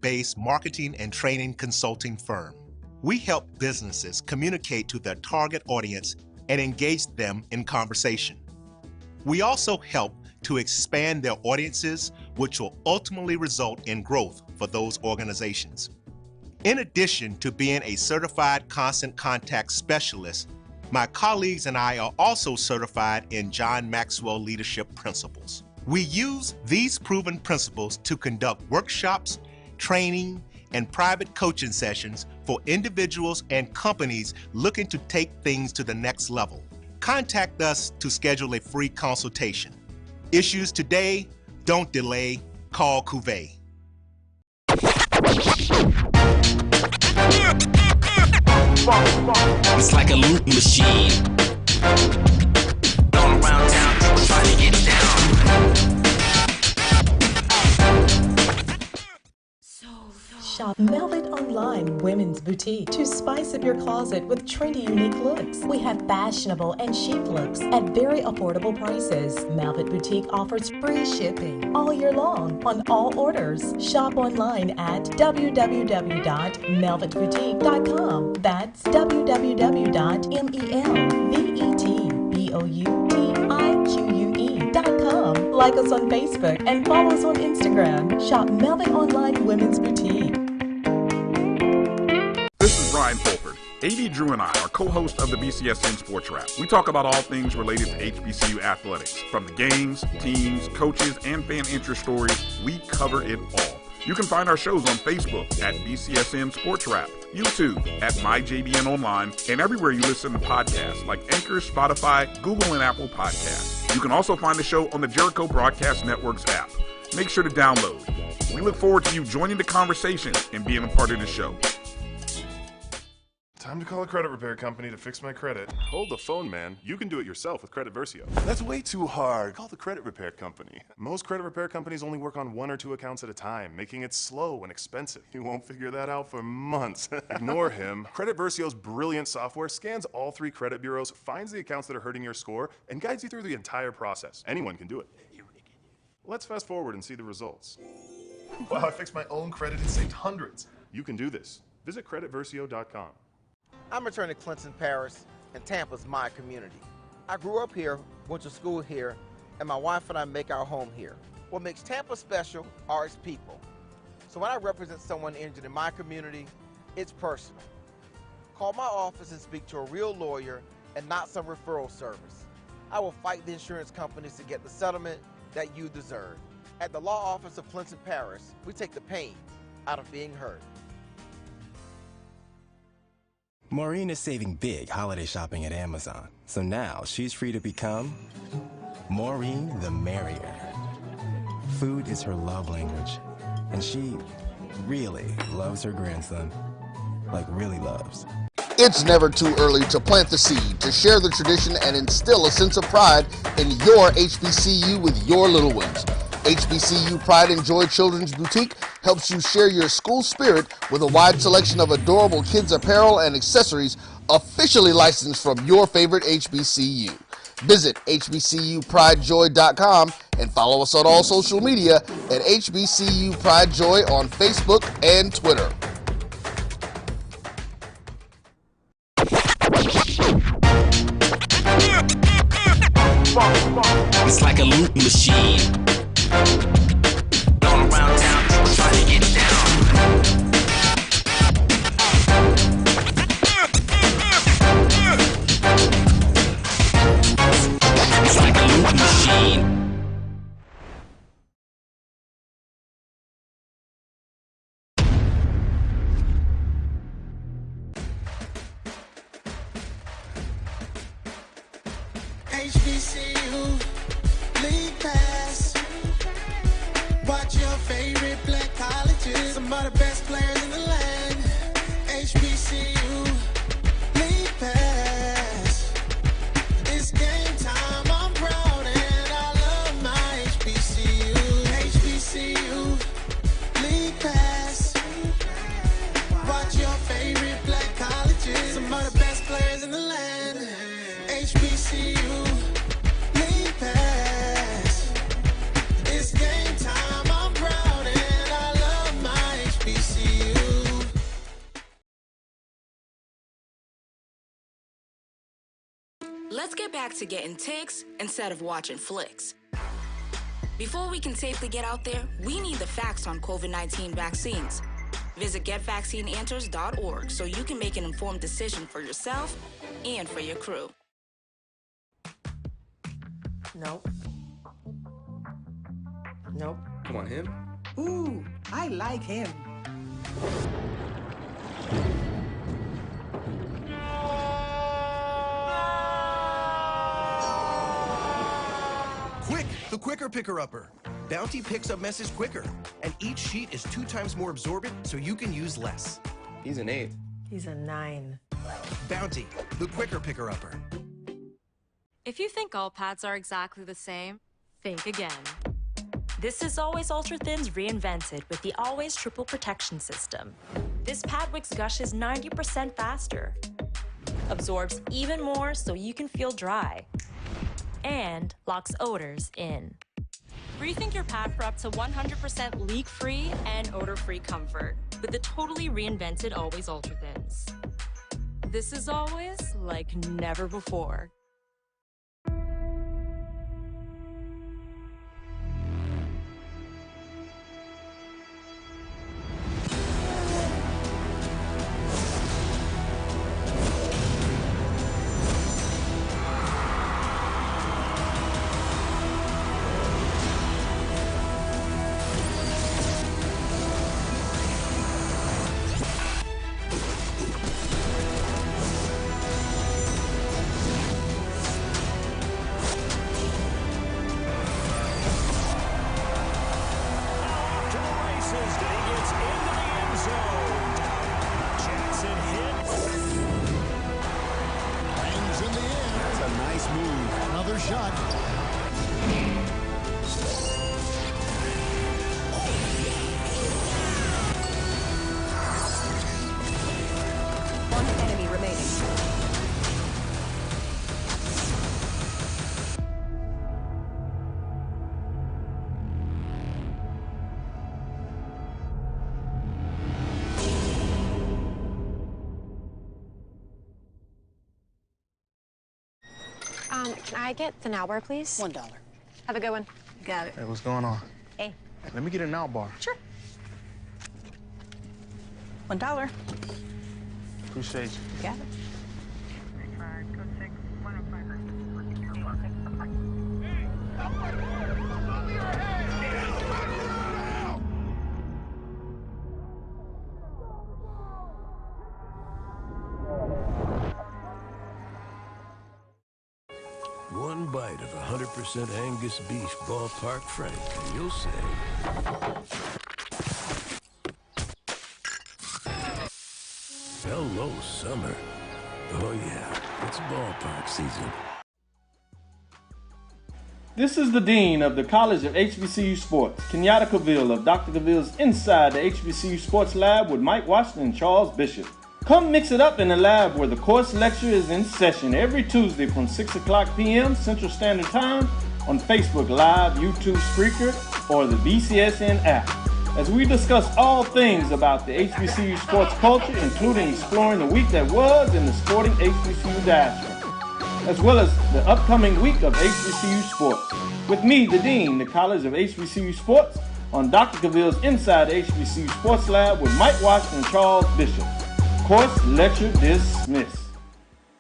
based marketing and training consulting firm. We help businesses communicate to their target audience and engage them in conversation. We also help to expand their audiences, which will ultimately result in growth for those organizations. In addition to being a certified constant contact specialist, my colleagues and I are also certified in John Maxwell Leadership Principles. We use these proven principles to conduct workshops, training, and private coaching sessions for individuals and companies looking to take things to the next level. Contact us to schedule a free consultation. Issues today, don't delay, call Cuvée. It's like a loop machine. Going around town, people trying to get down. Shop Velvet Online Women's Boutique to spice up your closet with trendy, unique looks. We have fashionable and chic looks at very affordable prices. Velvet Boutique offers free shipping all year long on all orders. Shop online at www.melvetboutique.com. That's www.melvetboutique.com. Like us on Facebook and follow us on Instagram. Shop Velvet Online Women's Boutique. This is Brian Fulford. AD Drew and I are co-hosts of the BCSN Sports Wrap. We talk about all things related to HBCU athletics. From the games, teams, coaches, and fan interest stories, we cover it all. You can find our shows on Facebook at BCSN Sports Wrap, YouTube at MyJBN Online, and everywhere you listen to podcasts like Anchor, Spotify, Google, and Apple Podcasts. You can also find the show on the Jericho Broadcast Network's app. Make sure to download. We look forward to you joining the conversation and being a part of the show. Time to call a credit repair company to fix my credit. Hold the phone, man. You can do it yourself with Credit Versio. That's way too hard. Call the credit repair company. Most credit repair companies only work on 1 or 2 accounts at a time, making it slow and expensive. You won't figure that out for months. Ignore him. Credit Versio's brilliant software scans all 3 credit bureaus, finds the accounts that are hurting your score, and guides you through the entire process. Anyone can do it. Let's fast forward and see the results. Wow, I fixed my own credit and saved hundreds. You can do this. Visit creditversio.com. I'm attorney Clinton Paris, and Tampa's my community. I grew up here, went to school here, and my wife and I make our home here. What makes Tampa special are its people. So when I represent someone injured in my community, it's personal. Call my office and speak to a real lawyer and not some referral service. I will fight the insurance companies to get the settlement that you deserve. At the law office of Clinton Paris, we take the pain out of being hurt. Maureen is saving big holiday shopping at Amazon, so now she's free to become Maureen the Merrier. Food is her love language, and she really loves her grandson, like really loves. It's never too early to plant the seed, to share the tradition, and instill a sense of pride in your HBCU with your little ones. HBCU Pride and Joy Children's Boutique helps you share your school spirit with a wide selection of adorable kids' apparel and accessories officially licensed from your favorite HBCU. Visit hbcupridejoy.com and follow us on all social media at HBCU Pride Joy on Facebook and Twitter. It's like a loop machine. Going around town, people trying to get down. It's like a loop machine. HBCU League Pass. Watch your favorite black colleges. Some of the best players in the land. HBCU League Pass. It's game time. I'm proud and I love my HBCU. HBCU League Pass. Watch your favorite black colleges. Some of the best players in the land. HBCU League Pass. It's game time. I'm proud and I love my HBCU. Let's get back to getting ticks instead of watching flicks. Before we can safely get out there, we need the facts on COVID-19 vaccines. Visit getvaccineanswers.org so you can make an informed decision for yourself and for your crew. Nope. Nope. Come on, him? Ooh, I like him. Quick, the quicker picker-upper. Bounty picks up messes quicker, and each sheet is 2 times more absorbent, so you can use less. He's an 8. He's a 9. Bounty, the quicker picker-upper. If you think all pads are exactly the same, think again. This is Always Ultra Thins reinvented with the Always Triple Protection System. This pad wicks gushes 90% faster, absorbs even more so you can feel dry, and locks odors in. Rethink your pad for up to 100% leak-free and odor-free comfort with the totally reinvented Always Ultra Thins. This is always like never before. Can I get the now bar, please? $1. Have a good one. Got it. Hey, what's going on? Hey. Let me get a now bar. Sure. $1. Appreciate you. Got it. One bite of 100% Angus beef ballpark frank, and you'll say, hello, summer. Oh yeah, it's ballpark season. This is the Dean of the College of HBCU Sports, Kenyatta Cavill of Dr. Cavill's Inside the HBCU Sports Lab with Mike Washington and Charles Bishop. Come mix it up in the lab where the course lecture is in session every Tuesday from 6 o'clock p.m. Central Standard Time on Facebook Live, YouTube Spreaker, or the BCSN app, as we discuss all things about the HBCU sports culture, including exploring the week that was in the sporting HBCU diaspora, as well as the upcoming week of HBCU sports. With me, the Dean, the College of HBCU Sports, on Dr. Cavill's Inside the HBCU Sports Lab with Mike Washington and Charles Bishop. Course lecture dismissed.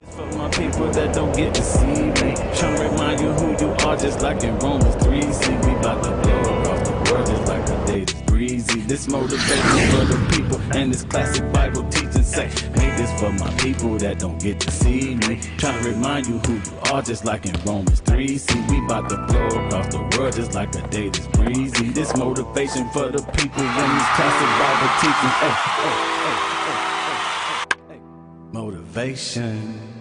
For my people that don't get to see me, trying to remind you who you are, just like in Romans 3. See, we about to blow across the world just like a day that's breezy. This motivation for the people, and this classic Bible teaching say, make this for my people that don't get to see me. Trying to remind you who you are, just like in Romans 3. See, we about to blow across the world just like a day that's breezy. This motivation for the people, and this classic Bible teaching. Motivation.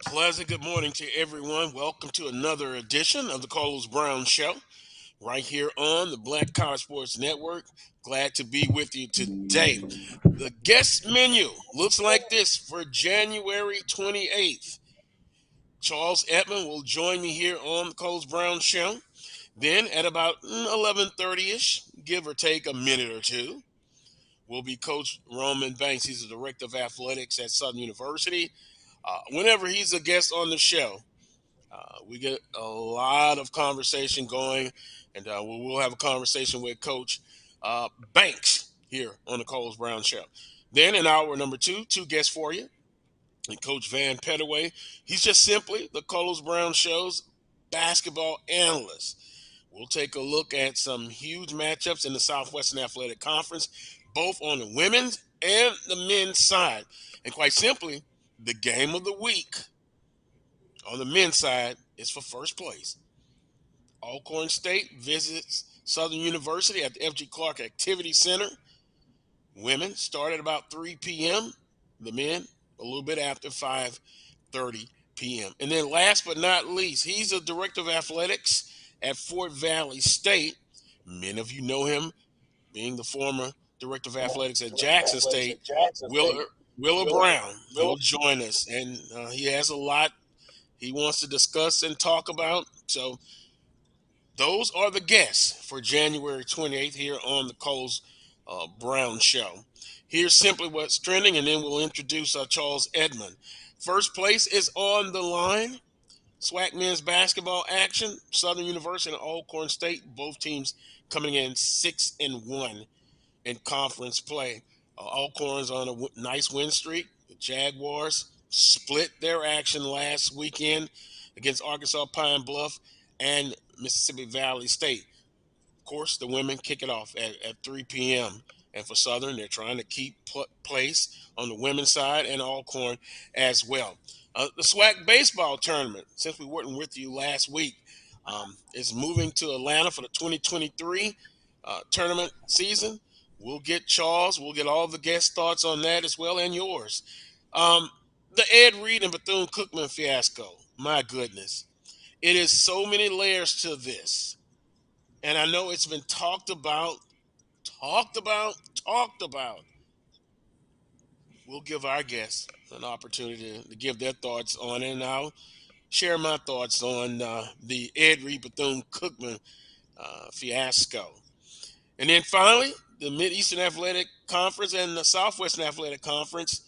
Pleasant good morning to everyone. Welcome to another edition of the Carlos Brown Show, right here on the Black College Sports Network. Glad to be with you today. The guest menu looks like this for January 28th. Charles Edmond will join me here on the Carlos Brown Show. Then at about 11:30ish, give or take a minute or two, will be Coach Roman Banks. He's the Director of Athletics at Southern University. Whenever he's a guest on the show, we get a lot of conversation going, and we'll have a conversation with Coach Banks here on the Coles Brown Show. Then in hour number two guests for you, and Coach Vann Pettaway. He's just simply the Coles Brown Show's basketball analyst. We'll take a look at some huge matchups in the Southwestern Athletic Conference, both on the women's and the men's side. And quite simply, the game of the week on the men's side is for first place. Alcorn State visits Southern University at the F.G. Clark Activity Center. Women start at about 3 p.m. The men a little bit after 5:30 p.m. And then last but not least, he's a director of athletics at Fort Valley State. Many of you know him being the former director of athletics at Jackson State. Willa Brown will join us, and he has a lot he wants to discuss and talk about. So those are the guests for January 28th here on the Coles Brown Show. Here's simply what's trending, and then we'll introduce Charles Edmond. First place is on the line. SWAC men's basketball action. Southern University and Alcorn State, both teams coming in 6-1 in conference play. Alcorn's on a nice win streak. The Jaguars split their action last weekend against Arkansas Pine Bluff and Mississippi Valley State. Of course, the women kick it off at 3 p.m. And for Southern, they're trying to keep place on the women's side and Alcorn as well. The SWAC baseball tournament, since we weren't with you last week, is moving to Atlanta for the 2023 tournament season. We'll get Charles. We'll get all the guest thoughts on that as well, and yours. The Ed Reed and Bethune-Cookman fiasco. My goodness. It is so many layers to this. And I know it's been talked about. We'll give our guests an opportunity to give their thoughts on it, and I'll share my thoughts on the Ed Reed Bethune-Cookman fiasco. And then finally, the Mid-Eastern Athletic Conference and the Southwestern Athletic Conference,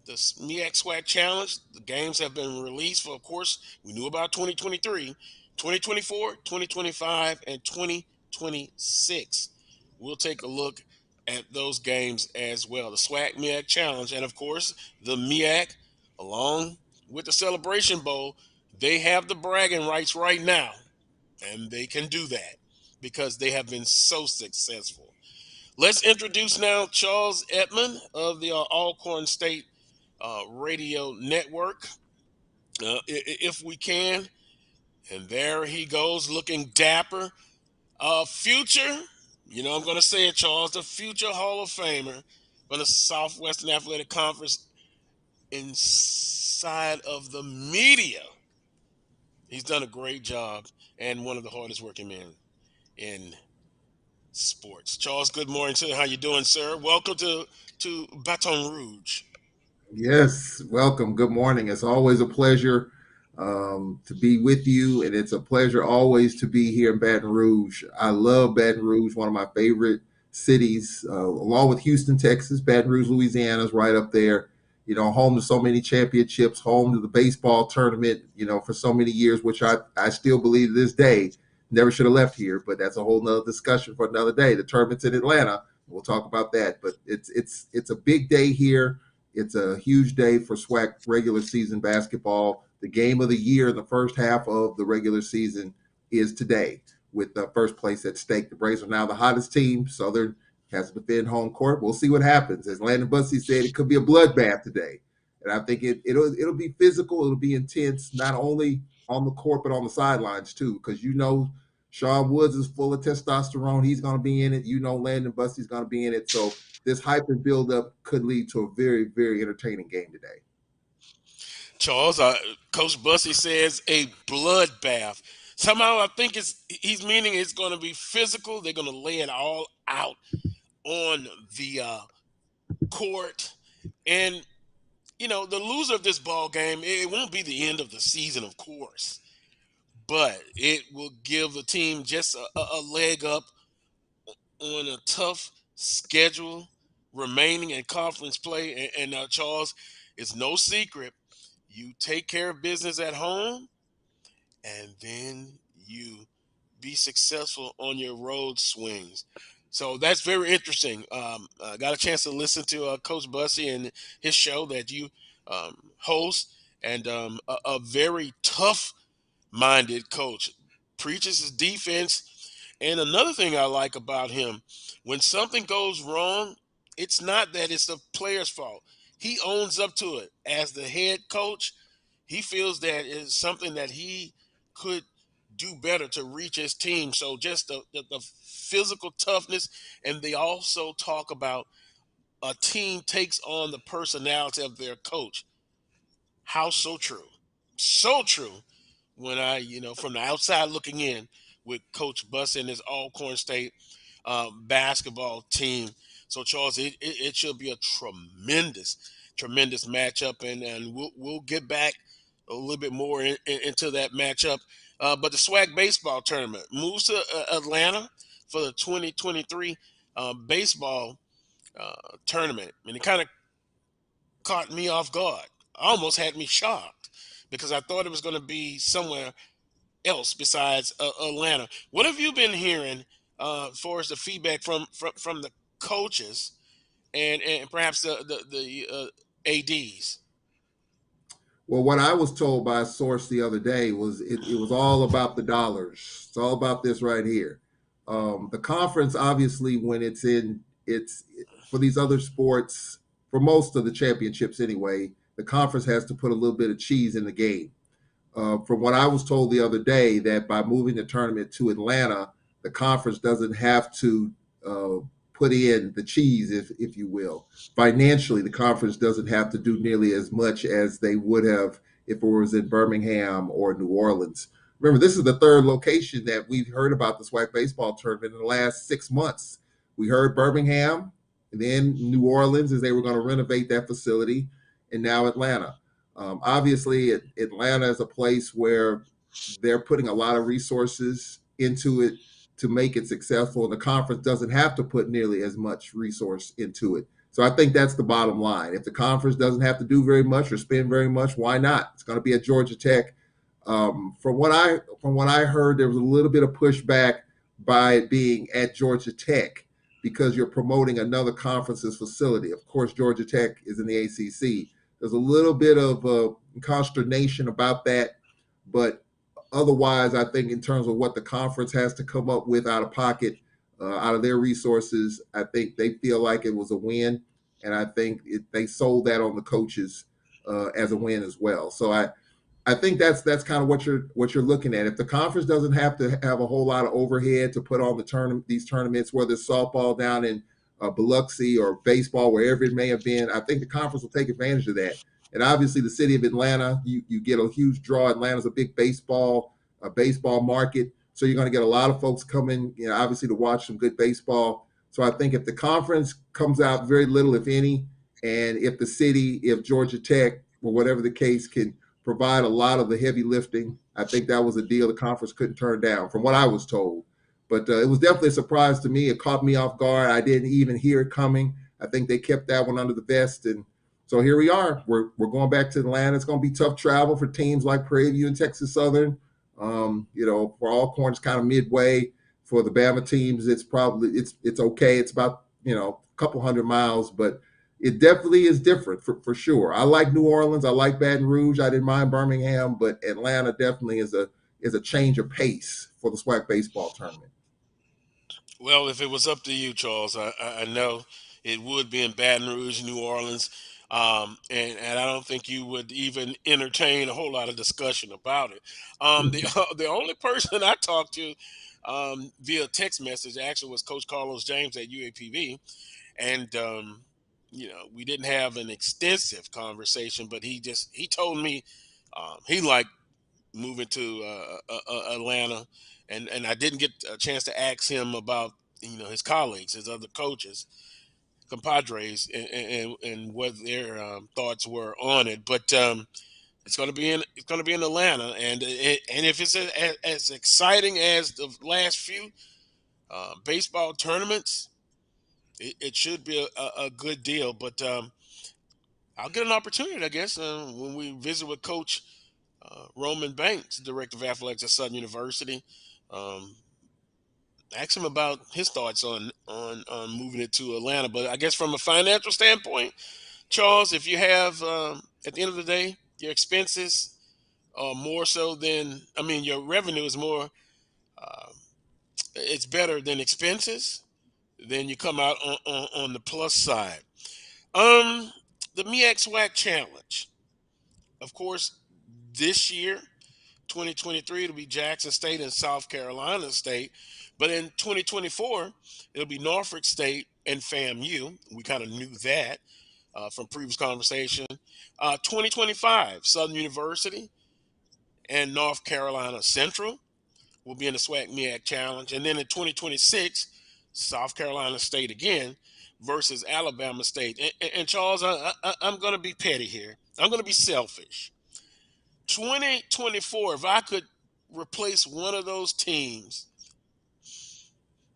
the MEAC SWAC Challenge. The games have been released for, of course, we knew about 2023, 2024, 2025, and 2026. We'll take a look at those games as well. The SWAC MEAC Challenge, and of course, the MEAC, along with the Celebration Bowl, they have the bragging rights right now, and they can do that because they have been so successful. Let's introduce now Charles Edmond of the Alcorn State Radio Network, if we can. And there he goes, looking dapper. Future, I'm going to say it, Charles, the future Hall of Famer for the Southwestern Athletic Conference inside of the media. He's done a great job and one of the hardest working men in sports. Charles, good morning to you. How you doing, sir? Welcome to Baton Rouge. Yes, welcome. Good morning. It's always a pleasure to be with you, and it's a pleasure always to be here in Baton Rouge. I love Baton Rouge, one of my favorite cities, along with Houston, Texas. Baton Rouge, Louisiana is right up there. Home to so many championships, home to the baseball tournament, for so many years, which I still believe to this day never should have left here, but that's a whole nother discussion for another day. The tournament's in Atlanta. We'll talk about that, but it's a big day here. It's a huge day for SWAC regular season basketball. The game of the year in the first half of the regular season is today, with the first place at stake. The Braves are now the hottest team. Southern has to defend home court. We'll see what happens. As Landon Bussey said, it could be a bloodbath today. And I think it'll be physical. It'll be intense, not only on the court, but on the sidelines too, because Sean Woods is full of testosterone. He's going to be in it. Landon Bussey's going to be in it. So this hype and buildup could lead to a very, very entertaining game today. Charles, Coach Bussey says a bloodbath. Somehow I think he's meaning it's going to be physical. They're going to lay it all out on the court. And, the loser of this ball game, it won't be the end of the season, of course, but it will give the team just a leg up on a tough schedule remaining in conference play. And Charles, it's no secret. You take care of business at home, and then you be successful on your road swings. So that's very interesting. I got a chance to listen to Coach Bussey and his show that you host, and a very tough-minded coach. Preaches his defense. And another thing I like about him, when something goes wrong, it's not that it's the player's fault. He owns up to it. As the head coach, he feels that it's something that he could do better to reach his team. So just the physical toughness, and they also talk about a team takes on the personality of their coach. How so true. So true when from the outside looking in with Coach Buss and his Alcorn State basketball team. So, Charles, it should be a tremendous matchup, and we'll get back a little bit more into that matchup. But the SWAC baseball tournament moves to Atlanta for the 2023 baseball tournament, and it kind of caught me off guard. Almost had me shocked because I thought it was going to be somewhere else besides Atlanta. What have you been hearing for as the feedback from the coaches and perhaps the ads? Well, what I was told by a source the other day was it was all about the dollars. It's all about this right here. The conference, obviously, when it's for these other sports, for most of the championships anyway, the conference has to put a little bit of cheese in the game. From what I was told the other day, that by moving the tournament to Atlanta, the conference doesn't have to put in the cheese, if you will. Financially, the conference doesn't have to do nearly as much as they would have if it was in Birmingham or New Orleans. Remember, this is the third location that we've heard about the SWAC baseball tournament in the last 6 months. We heard Birmingham, and then New Orleans as they were going to renovate that facility, and now Atlanta. Obviously, Atlanta is a place where they're putting a lot of resources into it to make it successful, and the conference doesn't have to put nearly as much resource into it. So I think that's the bottom line. If the conference doesn't have to do very much or spend very much, why not? It's going to be at Georgia Tech. From what I heard, there was a little bit of pushback by it being at Georgia Tech because you're promoting another conference's facility. Of course, Georgia Tech is in the ACC. There's a little bit of consternation about that, but otherwise, I think in terms of what the conference has to come up with out of pocket, out of their resources, I think they feel like it was a win, and I think they sold that on the coaches as a win as well. So I think that's kind of what you're looking at. If the conference doesn't have to have a whole lot of overhead to put on these tournaments, whether it's softball down in Biloxi or baseball, wherever it may have been, I think the conference will take advantage of that. And obviously, the city of Atlanta, you get a huge draw. Atlanta's a big baseball market, so you're going to get a lot of folks coming, obviously to watch some good baseball. So I think if the conference comes out very little, if any, and if Georgia Tech or whatever the case can provide a lot of the heavy lifting, I think that was a deal the conference couldn't turn down, from what I was told. But it was definitely a surprise to me. It caught me off guard. I didn't even hear it coming. I think they kept that one under the vest, and so here we are. We're going back to Atlanta. It's going to be tough travel for teams like Prairie View and Texas Southern. For Alcorn, it's kind of midway. For the Bama teams, it's okay. It's about a couple hundred miles, but it definitely is different for sure. I like New Orleans. I like Baton Rouge. I didn't mind Birmingham, but Atlanta definitely is a change of pace for the SWAC baseball tournament. Well, if it was up to you, Charles, I know it would be in Baton Rouge, New Orleans, and I don't think you would even entertain a whole lot of discussion about it. The only person I talked to via text message actually was Coach Carlos James at UAPB, and we didn't have an extensive conversation, but he told me he liked moving to Atlanta, and I didn't get a chance to ask him about his colleagues, his other coaches, compadres, and what their thoughts were on it. But it's going to be in Atlanta, and if it's as exciting as the last few baseball tournaments, it should be a good deal. But I'll get an opportunity, I guess, when we visit with Coach Roman Banks, Director of Athletics at Southern University. Um, Ask him about his thoughts on moving it to Atlanta. But I guess from a financial standpoint, Charles, if you have at the end of the day your expenses more so than your revenue is more, uh, it's better than expenses, then you come out on the plus side. Um, the MEAC SWAC Challenge, of course, this year, 2023, it'll be Jackson State and South Carolina State. But in 2024, it'll be Norfolk State and FAMU. We kind of knew that from previous conversation. 2025, Southern University and North Carolina Central will be in the SWAC MEAC Challenge. And then in 2026, South Carolina State again versus Alabama State. And Charles, I'm going to be petty here. I'm going to be selfish. 2024, if I could replace one of those teams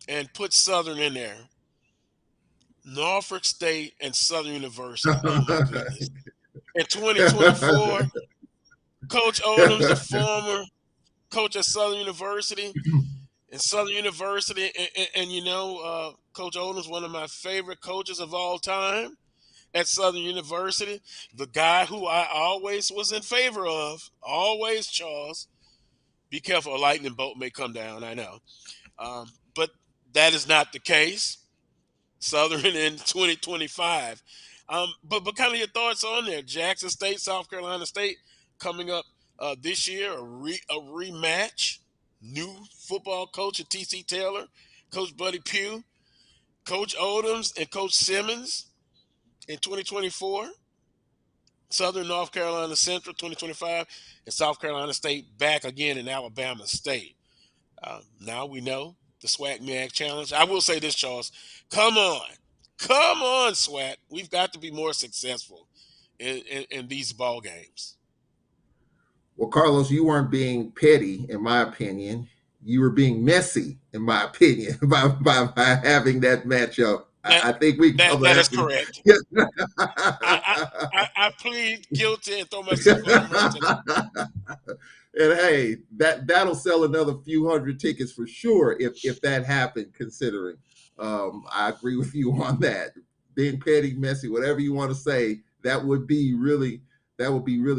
and put Southern in there, Norfolk State and Southern University. Oh my goodness. In 2024, Coach Odom's the former coach at Southern University. And Southern University, Coach Odom's one of my favorite coaches of all time at Southern University. The guy who I always was in favor of, always, Charles. Be careful, a lightning bolt may come down, I know. But that is not the case. Southern in 2025. But kind of your thoughts on there. Jackson State, South Carolina State coming up this year, a rematch. New football coach at TC Taylor, Coach Buddy Pugh, Coach Odoms, and Coach Simmons in 2024. Southern North Carolina Central 2025, and South Carolina State back again in Alabama State. Now we know the SWAC MEAC Challenge. I will say this, Charles. Come on, SWAC. We've got to be more successful in these ball games. Well, Carlos, you weren't being petty, in my opinion. You were being messy, in my opinion, by having that matchup. I think we that is correct. I plead guilty and throw myself under the And hey, that'll sell another few hundred tickets for sure if that happened. Considering, I agree with you on that. Being petty, messy, whatever you want to say, that would be really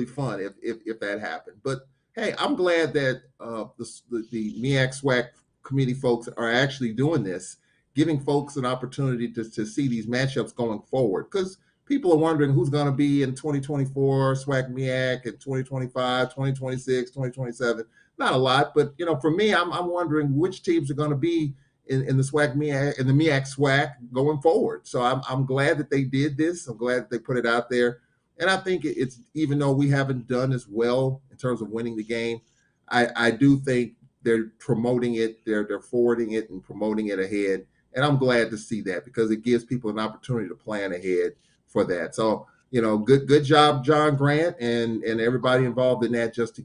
fun if that happened. But hey, I'm glad that the MEAC SWAC committee folks are actually doing this, giving folks an opportunity to see these matchups going forward. Because people are wondering who's going to be in 2024 SWAC MEAC, and 2025, 2026, 2027. Not a lot, but for me, I'm wondering which teams are going to be in the SWAC MEAC, in the MEAC SWAC going forward. So I'm glad that they did this. I'm glad that they put it out there. And I think it's, even though we haven't done as well in terms of winning the game, I do think they're promoting it, they're forwarding it and promoting it ahead. And I'm glad to see that, because it gives people an opportunity to plan ahead for that. So, good job, John Grant, and everybody involved in that, just to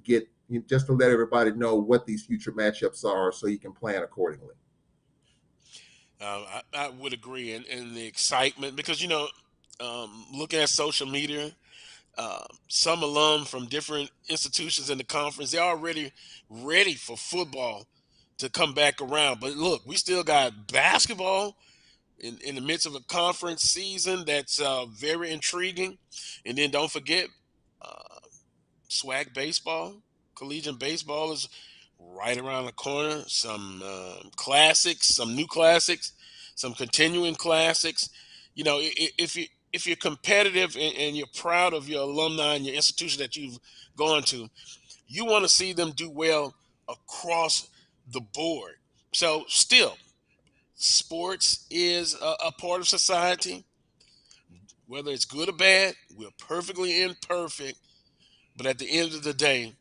let everybody know what these future matchups are, so you can plan accordingly. I would agree, and the excitement, because looking at social media, some alum from different institutions in the conference, they're already ready for football to come back around. But look, we still got basketball in the midst of a conference season that's very intriguing. And then don't forget, SWAC baseball, collegiate baseball is right around the corner. Some classics, some new classics, some continuing classics. If you're competitive and you're proud of your alumni and your institution that you've gone to, you want to see them do well across the board. So still, sports is a part of society. Whether it's good or bad, we're perfectly imperfect. But at the end of the day,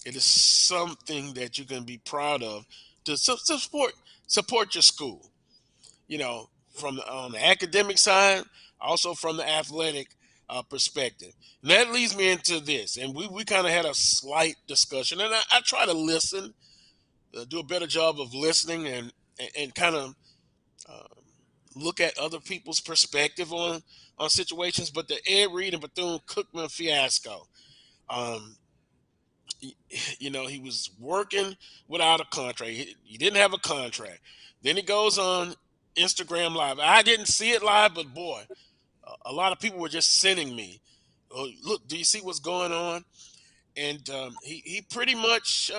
it is something that you can be proud of to support your school. From on the academic side, also from the athletic perspective. And that leads me into this, and we kind of had a slight discussion, and I try to listen, do a better job of listening, and kind of uh, look at other people's perspective on situations. But the Ed Reed and Bethune Cookman fiasco, um, he was working without a contract. He didn't have a contract. Then he goes on Instagram Live. I didn't see it live, but boy, a lot of people were just sending me, "Oh, look, do you see what's going on?" And he pretty much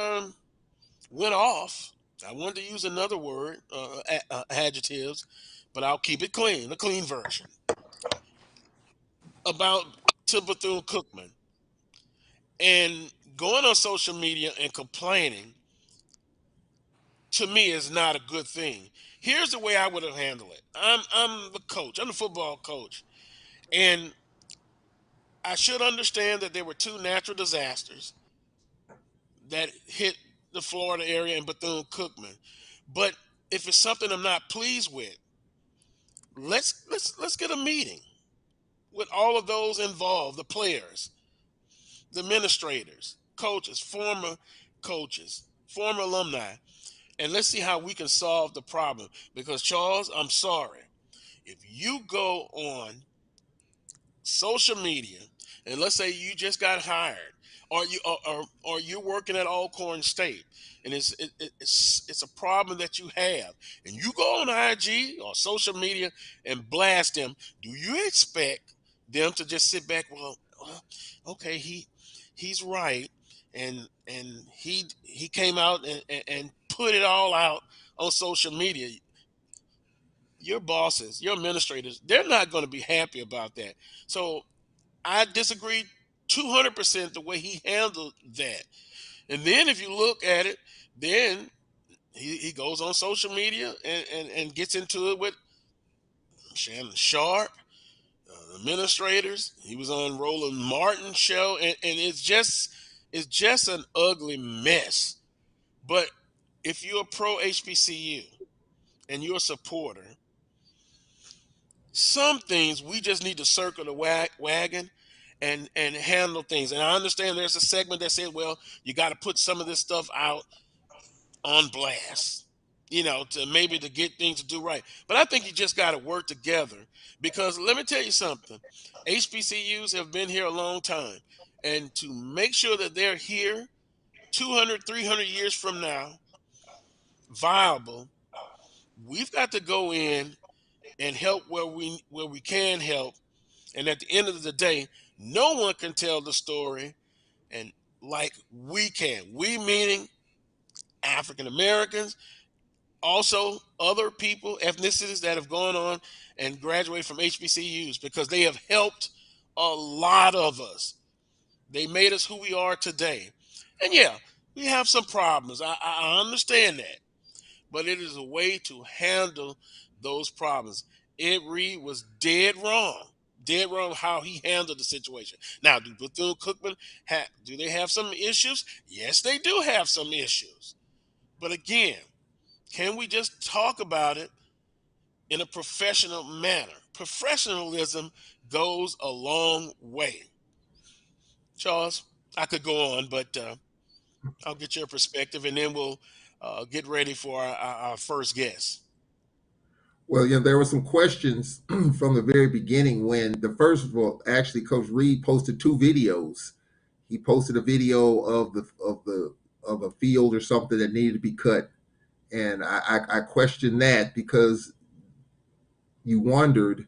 went off. I wanted to use another word, adjectives, but I'll keep it clean, the clean version, about to Bethune Cookman. And going on social media and complaining, to me, is not a good thing. Here's the way I would have handled it. I'm the coach. I'm the football coach. And I should understand that there were two natural disasters that hit the Florida area and Bethune Cookman. But if it's something I'm not pleased with, let's get a meeting with all of those involved, the players, the administrators, coaches, former alumni, and let's see how we can solve the problem. Because Charles, I'm sorry, if you go on social media and let's say you just got hired, or you're working at Alcorn State, and it's a problem that you have, and you go on IG or social media and blast them, do you expect them to just sit back? Well, okay, he's right, and he came out and put it all out on social media. Your bosses, your administrators, they're not going to be happy about that. So I disagree 200% the way he handled that. And then if you look at it, then he goes on social media and gets into it with Shannon Sharp, administrators. He was on Roland Martin's show, and it's just an ugly mess. But if you're a pro HBCU and you're a supporter, some things we just need to circle the wagon and handle things. And I understand there's a segment that said, well, you got to put some of this stuff out on blast, to maybe to get things to do right. But I think you just got to work together, because let me tell you something. HBCUs have been here a long time. And to make sure that they're here 200, 300 years from now, viable, we've got to go in and help where we can help. And at the end of the day, no one can tell the story and like we can. We meaning African Americans, also other people, ethnicities that have gone on and graduated from HBCUs, because they have helped a lot of us. They made us who we are today. And yeah, we have some problems. I understand that. But it is a way to handle those problems. Ed Reed was dead wrong how he handled the situation. Now, do Bethune Cookman do they have some issues? Yes, they do have some issues. But again, can we just talk about it in a professional manner? Professionalism goes a long way. Charles, I could go on, but I'll get your perspective, and then we'll get ready for our first guest. Well, there were some questions from the very beginning when actually Coach Reed posted two videos. He posted a video of a field or something that needed to be cut, and I questioned that because you wondered,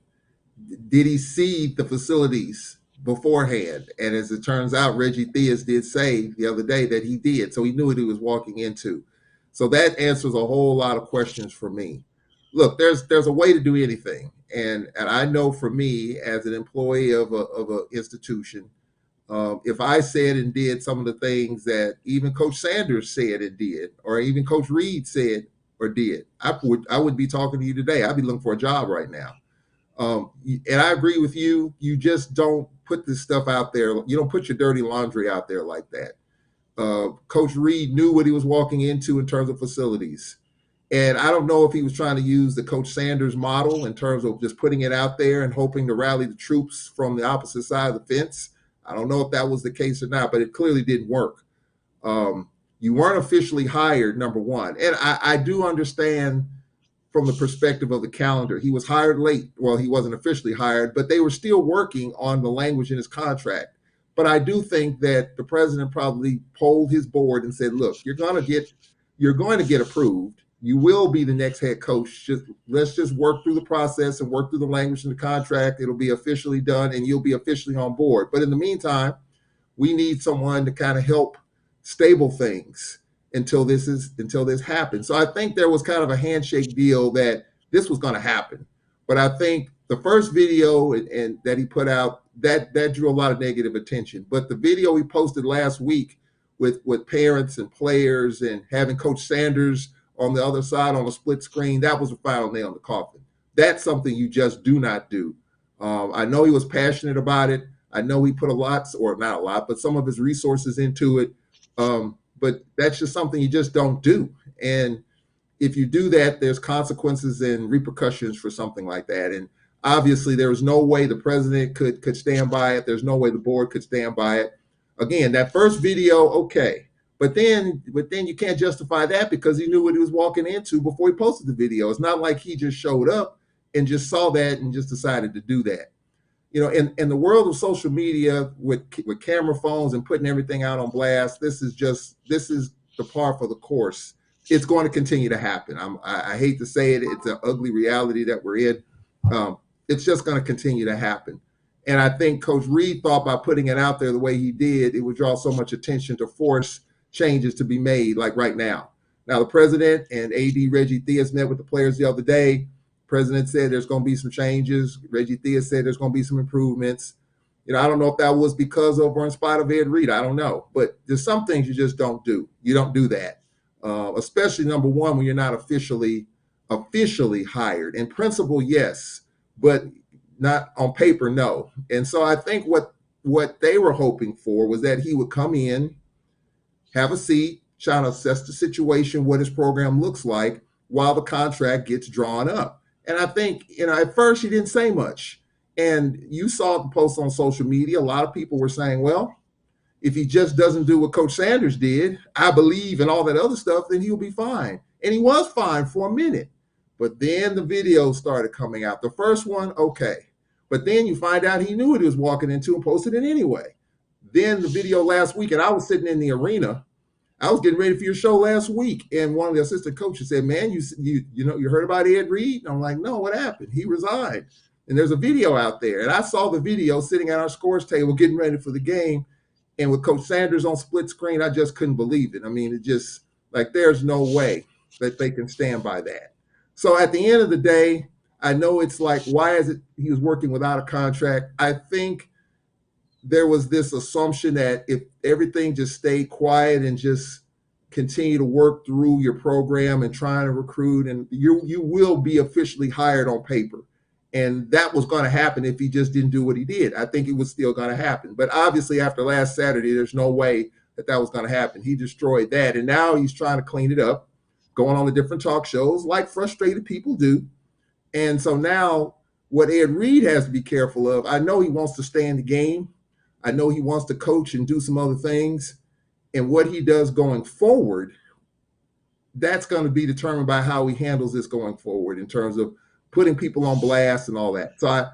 did he see the facilities beforehand? And as it turns out, Reggie Theus did say the other day that he did, so he knew what he was walking into. So that answers a whole lot of questions for me. Look, there's a way to do anything, and I know for me as an employee of a institution, if I said and did some of the things that even Coach Sanders said and did, or even Coach Reed said or did, I would be talking to you today. I'd be looking for a job right now. And I agree with you. You just don't put this stuff out there. You don't put your dirty laundry out there like that. Coach Reed knew what he was walking into in terms of facilities. And I don't know if he was trying to use the Coach Sanders model in terms of just putting it out there and hoping to rally the troops from the opposite side of the fence. I don't know if that was the case or not, but it clearly didn't work. You weren't officially hired, number one. And I do understand from the perspective of the calendar. He was hired late. Well, he wasn't officially hired, but they were still working on the language in his contract. But I do think that the president probably polled his board and said, look, you're going to get approved. You will be the next head coach. Let's just work through the process and work through the language in the contract. It'll be officially done and you'll be officially on board. But in the meantime, we need someone to kind of help stable things until this happens. So I think there was kind of a handshake deal that this was going to happen. But I think the first video and that he put out, that drew a lot of negative attention. But the video he posted last week with parents and players and having Coach Sanders on the other side on a split screen, that was the final nail in the coffin. That's something you just do not do. I know he was passionate about it. I know he put not a lot, but some of his resources into it. But that's just something you just don't do. And if you do that, there's consequences and repercussions for something like that. And obviously, there was no way the president could stand by it. There's no way the board could stand by it. Again, that first video, okay. But then you can't justify that because he knew what he was walking into before he posted the video. It's not like he just showed up and just saw that and just decided to do that. You know, in the world of social media with camera phones and putting everything out on blast, this is the par for the course. It's going to continue to happen. I hate to say it. It's an ugly reality that we're in. It's just going to continue to happen. And I think Coach Reed thought by putting it out there the way he did, it would draw so much attention to force changes to be made like right now. Now, the president and AD Reggie Theus met with the players the other day. President said there's going to be some changes. Reggie Theus said there's going to be some improvements. You know, I don't know if that was because of or in spite of Ed Reed. I don't know. But there's some things you just don't do. You don't do that, especially, number one, when you're not officially hired. In principle, yes, but not on paper, no. And so I think what they were hoping for was that he would come in, have a seat, try to assess the situation, what his program looks like while the contract gets drawn up. And I think, you know, at first he didn't say much. And you saw the post on social media. A lot of people were saying, well, if he just doesn't do what Coach Sanders did, I believe, and all that other stuff, then he'll be fine. And he was fine for a minute. But then the videos started coming out. The first one, okay. But then you find out he knew what he was walking into and posted it anyway. Then the video last week, and I was sitting in the arena. I was getting ready for your show last week, and one of the assistant coaches said, man, you heard about Ed Reed? And I'm like, no, what happened? He resigned. And there's a video out there. And I saw the video sitting at our scores table getting ready for the game. And with Coach Sanders on split screen, I just couldn't believe it. I mean, it just, like, there's no way that they can stand by that. So at the end of the day, I know it's like, why is it he was working without a contract? I think there was this assumption that if everything just stayed quiet and just continue to work through your program and trying to recruit, and you will be officially hired on paper. And that was going to happen if he just didn't do what he did. I think it was still going to happen. But obviously after last Saturday, there's no way that was going to happen. He destroyed that. And now he's trying to clean it up, going on the different talk shows like frustrated people do. And so now what Ed Reed has to be careful of, I know he wants to stay in the game. I know he wants to coach and do some other things. And what he does going forward, that's going to be determined by how he handles this going forward in terms of putting people on blast and all that. So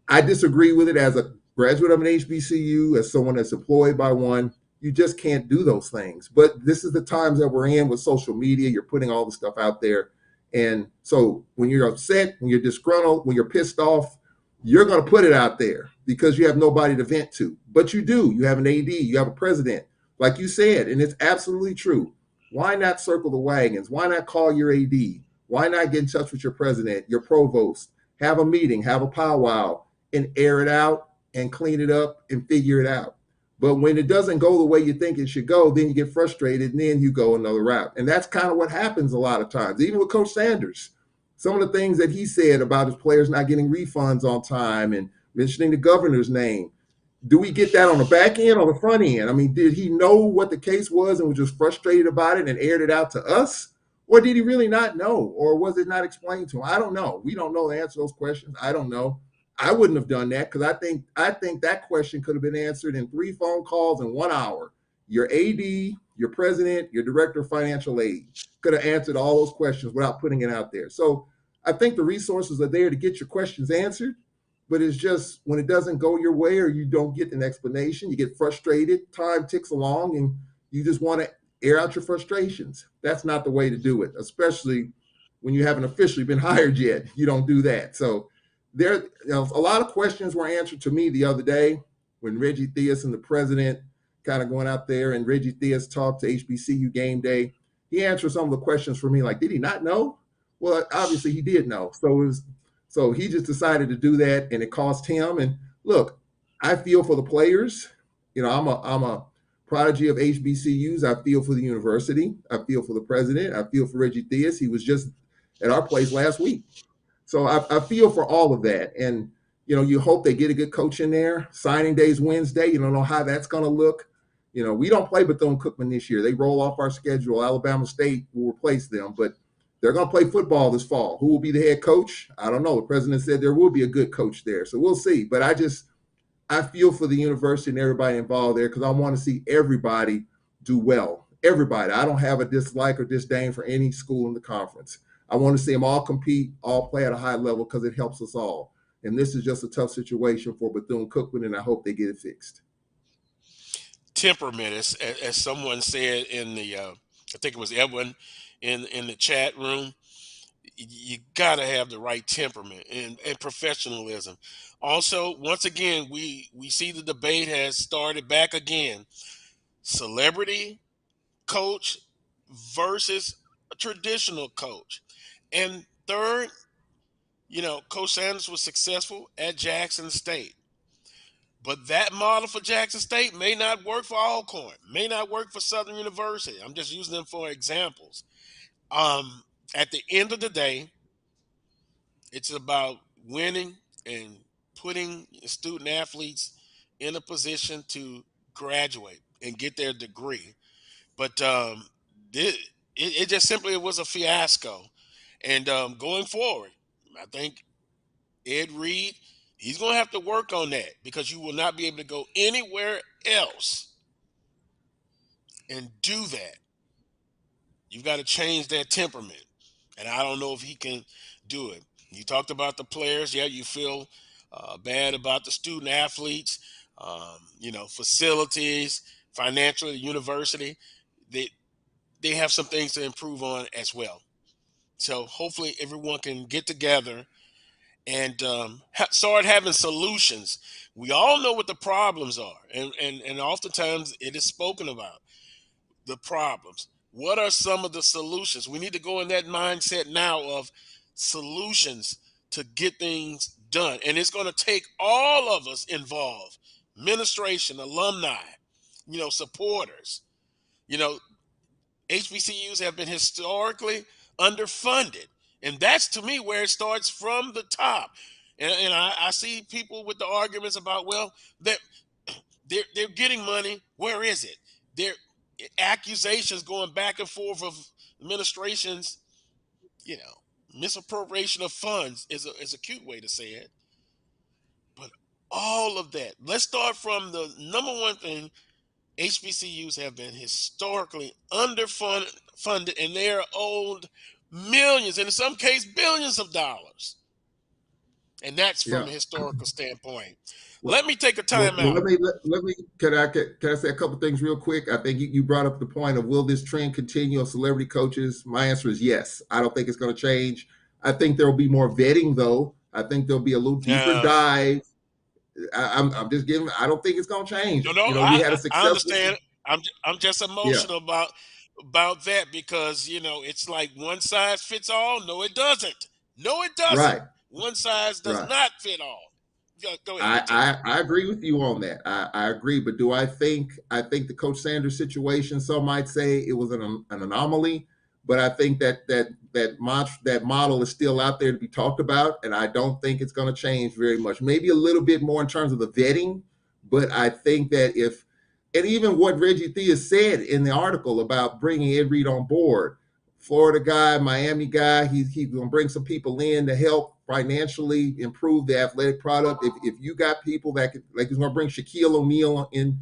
I disagree with it as a graduate of an HBCU, as someone that's employed by one. You just can't do those things. But this is the times that we're in with social media. You're putting all the stuff out there. And so when you're upset, when you're disgruntled, when you're pissed off, you're going to put it out there because you have nobody to vent to. But you do. You have an AD. You have a president. Like you said, and it's absolutely true. Why not circle the wagons? Why not call your AD? Why not get in touch with your president, your provost, have a meeting, have a powwow, and air it out and clean it up and figure it out? But when it doesn't go the way you think it should go, then you get frustrated and then you go another route. And that's kind of what happens a lot of times, even with Coach Sanders. some of the things that he said about his players not getting refunds on time and mentioning the governor's name. Do we get that on the back end or the front end? I mean, did he know what the case was and was just frustrated about it and aired it out to us? Or did he really not know? Or was it not explained to him? I don't know. We don't know the answer to those questions. I don't know. I wouldn't have done that because I think that question could have been answered in 3 phone calls in 1 hour. Your AD, your president, your director of financial aid could have answered all those questions without putting it out there. So I think the resources are there to get your questions answered. But it's just when it doesn't go your way or you don't get an explanation, you get frustrated, time ticks along, and you just want to air out your frustrations. That's not the way to do it, especially when you haven't officially been hired yet. You don't do that. So there, a lot of questions were answered to me the other day when Reggie Theus and the president kind of going out there, and Reggie Theus talked to HBCU game day. He answered some of the questions for me like, did he not know? Well, obviously he did know. So he just decided to do that, and it cost him. And look, I feel for the players. I'm a prodigy of HBCUs. I feel for the university. I feel for the president. I feel for Reggie Theus. He was just at our place last week. So I feel for all of that. And, you hope they get a good coach in there. Signing day is Wednesday. You don't know how that's going to look. We don't play Bethune-Cookman this year. They roll off our schedule. Alabama State will replace them, but they're going to play football this fall. Who will be the head coach? I don't know. The president said there will be a good coach there. So we'll see. But I feel for the university and everybody involved there because I want to see everybody do well. Everybody. I don't have a dislike or disdain for any school in the conference. I want to see them all compete, all play at a high level because it helps us all. And this is just a tough situation for Bethune-Cookman, and I hope they get it fixed. Temperament, as someone said in the, I think it was Edmond in the chat room, you got to have the right temperament and professionalism. Also, once again, we see the debate has started back again. Celebrity coach versus a traditional coach. And third, Coach Sanders was successful at Jackson State. But that model for Jackson State may not work for Alcorn, may not work for Southern University. I'm just using them for examples. At the end of the day, it's about winning and putting student athletes in a position to graduate and get their degree. But it just simply was a fiasco. And going forward, I think Ed Reed, he's going to have to work on that because you will not be able to go anywhere else and do that. You've got to change that temperament. And I don't know if he can do it. You talked about the players. Yeah, you feel bad about the student athletes, facilities, financial, university. They have some things to improve on as well. So hopefully everyone can get together and start having solutions. We all know what the problems are, and oftentimes it is spoken about, the problems. What are some of the solutions? We need to go in that mindset now of solutions to get things done. And it's going to take all of us involved, administration, alumni, supporters. HBCUs have been historically underfunded. And that's, to me, where it starts from the top. And I see people with the arguments about, well, they're getting money. Where is it? They're accusations going back and forth of administrations, misappropriation of funds is a cute way to say it. But all of that, let's start from the number one thing. HBCUs have been historically underfunded, and they are owed millions, and in some cases billions of dollars. And that's from a historical standpoint. Let me take a time out. Let me can I say a couple things real quick? I think you brought up the point of, will this trend continue of celebrity coaches? My answer is yes. I don't think it's going to change. I think there will be more vetting, though. I think there'll be a little deeper dive. I'm just giving. I don't think it's going to change. No, we had a successful. I understand. I'm just emotional about that because it's like one size fits all. No, it doesn't. No, it doesn't. Right. One size does not fit all. Go ahead. I agree with you on that. I agree. But do I think the Coach Sanders situation, some might say it was an anomaly, but I think that model is still out there to be talked about, and I don't think it's going to change very much. Maybe a little bit more in terms of the vetting, but I think that and even what Reggie Thea said in the article about bringing Ed Reed on board, Florida guy, Miami guy, he's going to bring some people in to help financially improve the athletic product. If you got people that could, like he's going to bring Shaquille O'Neal in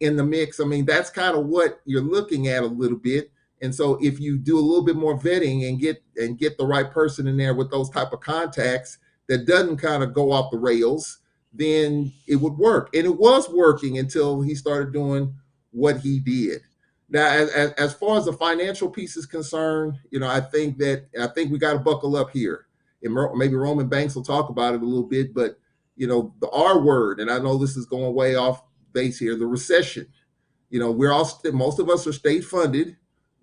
the mix, I mean, that's kind of what you're looking at a little bit. And so if you do a little bit more vetting and get the right person in there with those type of contacts that doesn't kind of go off the rails, then it would work. And it was working until he started doing what he did. Now, as far as the financial piece is concerned, I think we got to buckle up here. And maybe Roman Banks will talk about it a little bit, but the R word, and I know this is going way off base here, the recession. Most of us are state funded,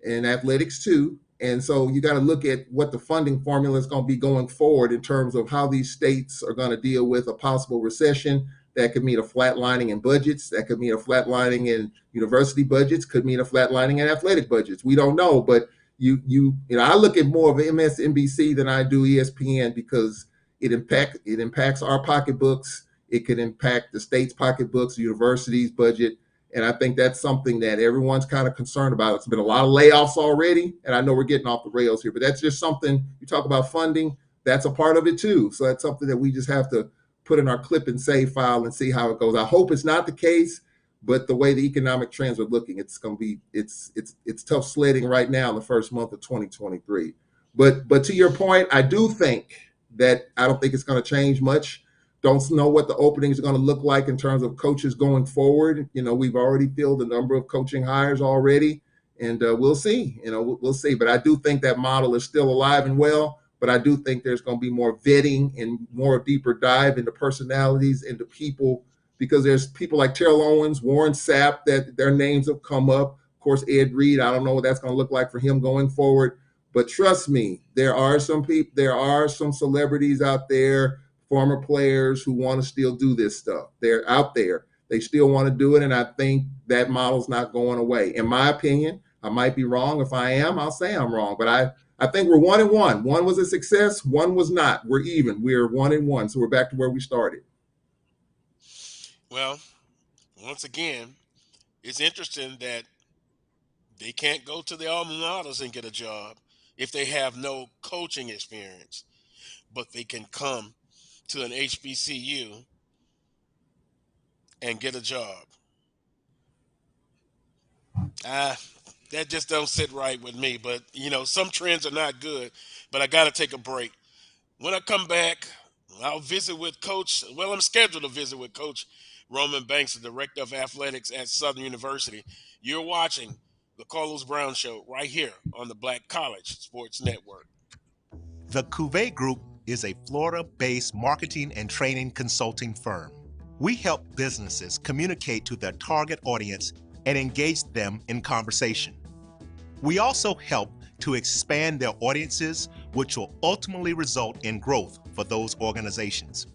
and athletics too. And so you got to look at what the funding formula is going to be going forward in terms of how these states are going to deal with a possible recession. That could mean a flatlining in budgets. That could mean a flatlining in university budgets. Could mean a flatlining in athletic budgets. We don't know, but I look at more of MSNBC than I do ESPN because it impacts our pocketbooks. It could impact the state's pocketbooks, the university's budget. And I think that's something that everyone's kind of concerned about. It's been a lot of layoffs already, and I know we're getting off the rails here, but that's just something, you talk about funding, that's a part of it too. So that's something that we just have to put in our clip and save file and see how it goes. I hope it's not the case, but the way the economic trends are looking, it's going to be, it's tough sledding right now in the first month of 2023. But to your point, I do think that I don't think it's going to change much. Don't know what the openings are going to look like in terms of coaches going forward. We've already filled a number of coaching hires already, and we'll see. We'll see. But I do think that model is still alive and well. But I do think there's going to be more vetting and more deeper dive into personalities, into people, because there's people like Terrell Owens, Warren Sapp, that their names have come up. Of course, Ed Reed. I don't know what that's going to look like for him going forward. But trust me, there are some celebrities out there, former players who want to still do this stuff. They're out there. They still want to do it, and I think that model's not going away. In my opinion, I might be wrong. If I am, I'll say I'm wrong. But I think we're 1-1. One was a success, one was not. We're even. We're 1-1, so we're back to where we started. Well, once again, it's interesting that they can't go to the alma maters and get a job if they have no coaching experience, but they can come to an HBCU and get a job. That just don't sit right with me. But, some trends are not good, but I got to take a break. When I come back, I'll visit with I'm scheduled to visit with Coach Roman Banks, the Director of Athletics at Southern University. You're watching the Carlos Brown Show right here on the Black College Sports Network. The Cuvée Group is a Florida-based marketing and training consulting firm. We help businesses communicate to their target audience and engage them in conversation. We also help to expand their audiences, which will ultimately result in growth for those organizations.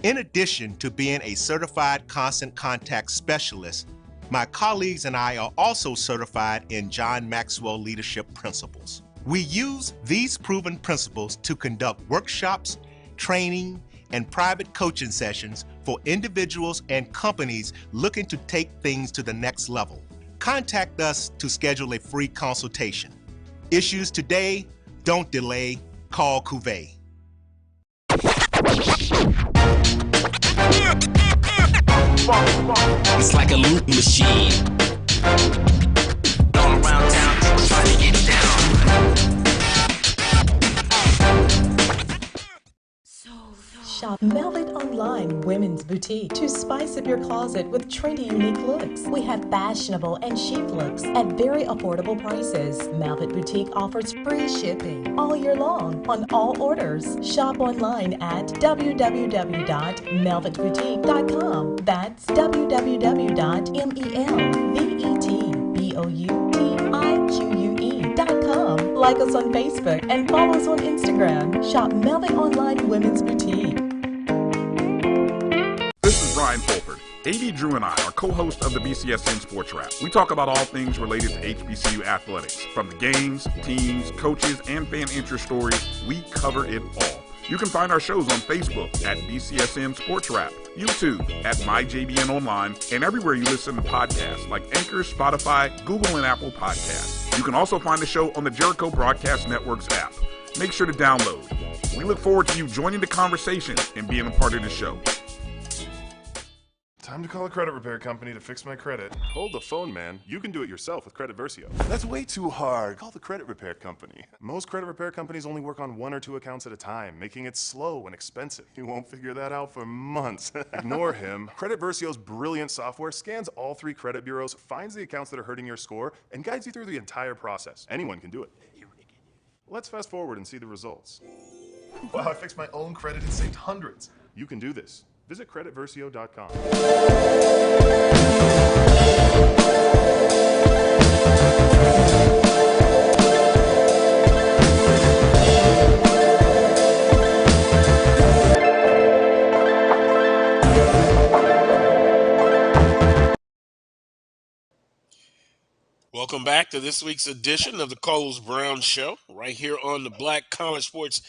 In addition to being a certified constant contact specialist, my colleagues and I are also certified in John Maxwell Leadership Principles. We use these proven principles to conduct workshops, training, and private coaching sessions for individuals and companies looking to take things to the next level. Contact us to schedule a free consultation. Issues today, don't delay, call Cuvée. It's like a loot machine. All around town, trying to get down. Shop Velvet Online Women's Boutique to spice up your closet with trendy, unique looks. We have fashionable and chic looks at very affordable prices. Velvet Boutique offers free shipping all year long on all orders. Shop online at www.melvetboutique.com. That's www.melvetboutique.com. Like us on Facebook and follow us on Instagram. Shop Velvet Online Women's Boutique. This is Brian Fulford. AD Drew and I are co-hosts of the BCSN Sports Wrap. We talk about all things related to HBCU athletics. From the games, teams, coaches, and fan interest stories, we cover it all. You can find our shows on Facebook at BCSN Sports Wrap, YouTube at MyJBN Online, and everywhere you listen to podcasts like Anchor, Spotify, Google, and Apple Podcasts. You can also find the show on the Jericho Broadcast Network's app. Make sure to download. We look forward to you joining the conversation and being a part of the show. Time to call a credit repair company to fix my credit. Hold the phone, man. You can do it yourself with Credit Versio. That's way too hard. Call the credit repair company. Most credit repair companies only work on 1 or 2 accounts at a time, making it slow and expensive. You won't figure that out for months. Ignore him. Credit Versio's brilliant software scans all 3 credit bureaus, finds the accounts that are hurting your score, and guides you through the entire process. Anyone can do it. Let's fast forward and see the results. Wow, I fixed my own credit and saved hundreds. You can do this. Visit creditversio.com. Welcome back to this week's edition of the Carlos Brown Show, right here on the Black College Sports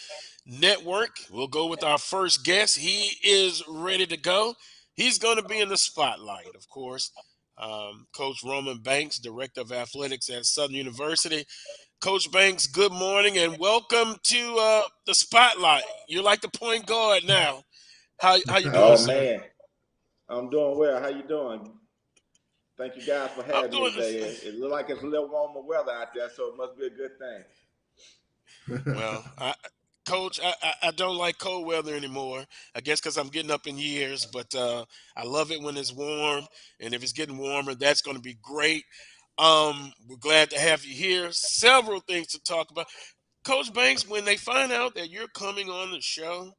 Network. We'll go with our first guest. He is ready to go. He's going to be in the spotlight, of course. Coach Roman Banks, Director of Athletics at Southern University. Coach Banks, good morning and welcome to the spotlight. You're like the point guard now. How you doing, Oh, sir? man. I'm doing well. How you doing? Thank you guys for having me today. It looks like it's a little warmer weather out there, so it must be a good thing. Well, Coach, I don't like cold weather anymore. I guess because I'm getting up in years, but I love it when it's warm. And if it's getting warmer, that's going to be great. We're glad to have you here. Several things to talk about. Coach Banks, when they find out that you're coming on the show,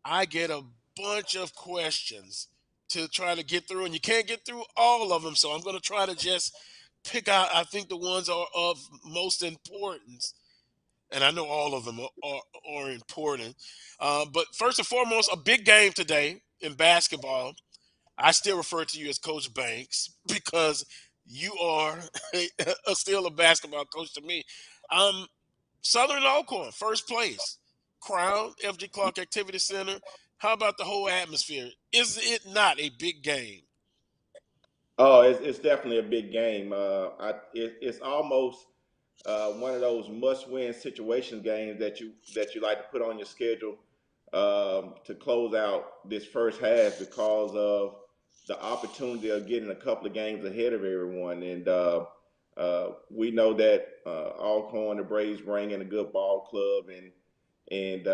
I get a bunch of questions to try to get through, and you can't get through all of them. So I'm going to try to just pick out, I think, the ones are of most importance. And I know all of them are important. But first and foremost, a big game today in basketball. I still refer to you as Coach Banks because you are still a basketball coach to me. Southern Alcorn, first place. Crowd, FG Clark Activity Center. How about the whole atmosphere? Is it not a big game? Oh, it's definitely a big game. It's almost one of those must-win situation games that you like to put on your schedule to close out this first half because of the opportunity of getting a couple of games ahead of everyone. And we know that Alcorn, the Braves, bring in a good ball club, and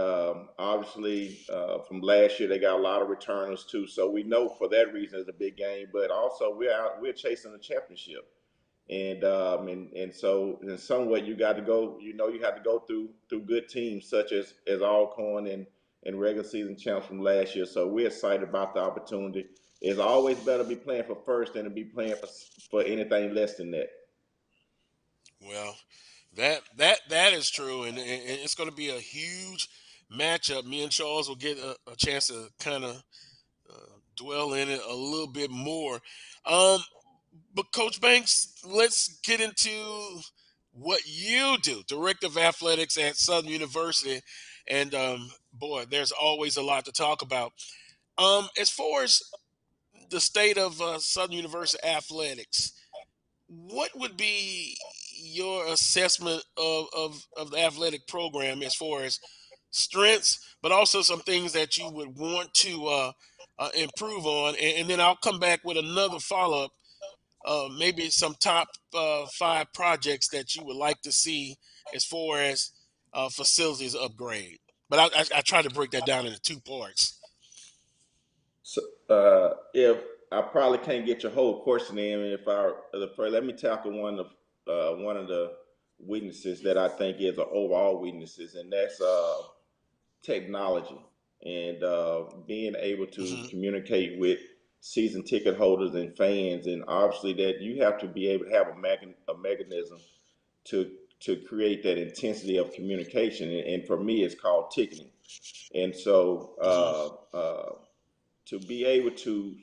obviously from last year they got a lot of returners too. So we know for that reason it's a big game. But also we're chasing the championship. And so in some way you got to go, you have to go through good teams such as Alcorn and regular season champs from last year. So we're excited about the opportunity. It's always better to be playing for first than to be playing for anything less than that. Well, that is true, and it's going to be a huge matchup. Me and Charles will get a chance to kind of dwell in it a little bit more. But Coach Banks, let's get into what you do, Director of Athletics at Southern University. And boy, there's always a lot to talk about. As far as the state of Southern University athletics, what would be your assessment of the athletic program as far as strengths, but also some things that you would want to improve on? And then I'll come back with another follow-up. Maybe some top 5 projects that you would like to see as far as facilities upgrade. But I try to break that down into 2 parts. So if I probably can't get your whole question in, let me tackle one of the weaknesses that I think is an overall weaknesses, and that's technology and being able to communicate with season ticket holders and fans, and obviously that you have to be able to have a mechanism to create that intensity of communication, and for me it's called ticketing. And so to be able to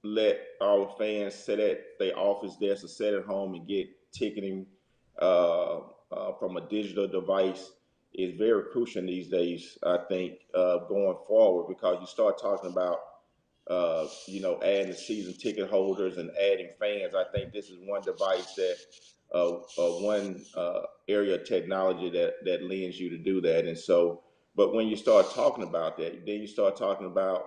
let our fans sit at their office desk or sit at home and get ticketing uh, from a digital device is very crucial these days, I think, going forward, because you start talking about adding the season ticket holders and adding fans. I think this is one device that, one area of technology that lends you to do that. And so, but when you start talking about that, then you start talking about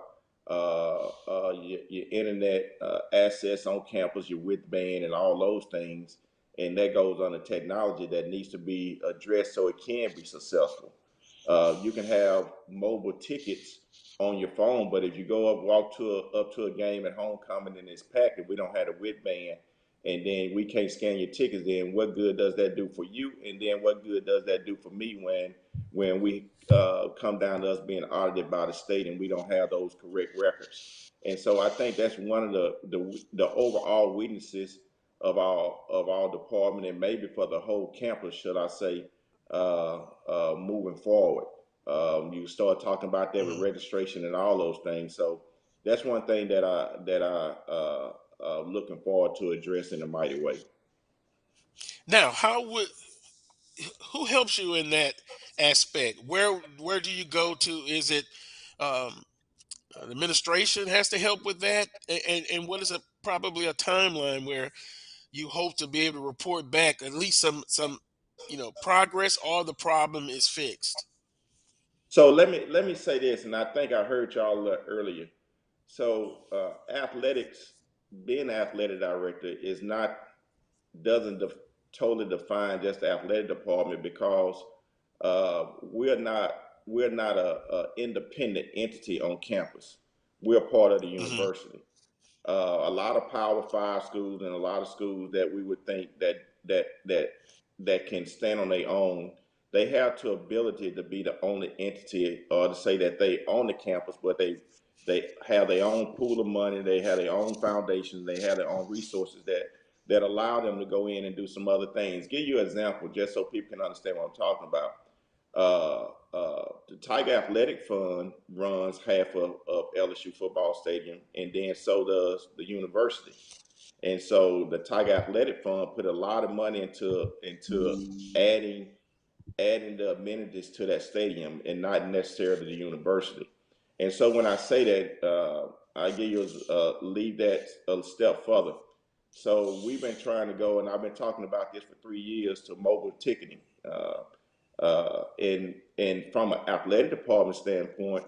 your internet access on campus, your widthband, and all those things. And that goes on the technology that needs to be addressed so it can be successful. You can have mobile tickets on your phone, but if you go up to a game at homecoming and it's packed, and we don't have a widthband, and then we can't scan your tickets, then what good does that do for you? And then what good does that do for me when we come down to us being audited by the state and we don't have those correct records? And so I think that's one of the overall weaknesses of our department, and maybe for the whole campus, should I say, moving forward. You start talking about that with registration and all those things. So that's one thing that I looking forward to address in a mighty way. Now, who helps you in that aspect? Where do you go to? Is it um, the administration has to help with that? And what is probably a timeline where you hope to be able to report back at least some progress, or the problem is fixed? So let me say this, and I think I heard y'all earlier. So athletics, being an athletic director is not doesn't totally define just the athletic department, because we're not a independent entity on campus. We're part of the university. A lot of Power Five schools and a lot of schools that we would think that that that can stand on their own, they have the ability to be the only entity, or to say that they own the campus, but they have their own pool of money, they have their own foundations, they have their own resources that allow them to go in and do some other things. Give you an example, just so people can understand what I'm talking about. The Tiger Athletic Fund runs half of LSU football stadium, and then so does the university. And so the Tiger Athletic Fund put a lot of money into adding the amenities to that stadium, and not necessarily the university. And so when I say that, I give you leave that a step further. So we've been trying to go, and I've been talking about this for 3 years, to mobile ticketing. And from an athletic department standpoint,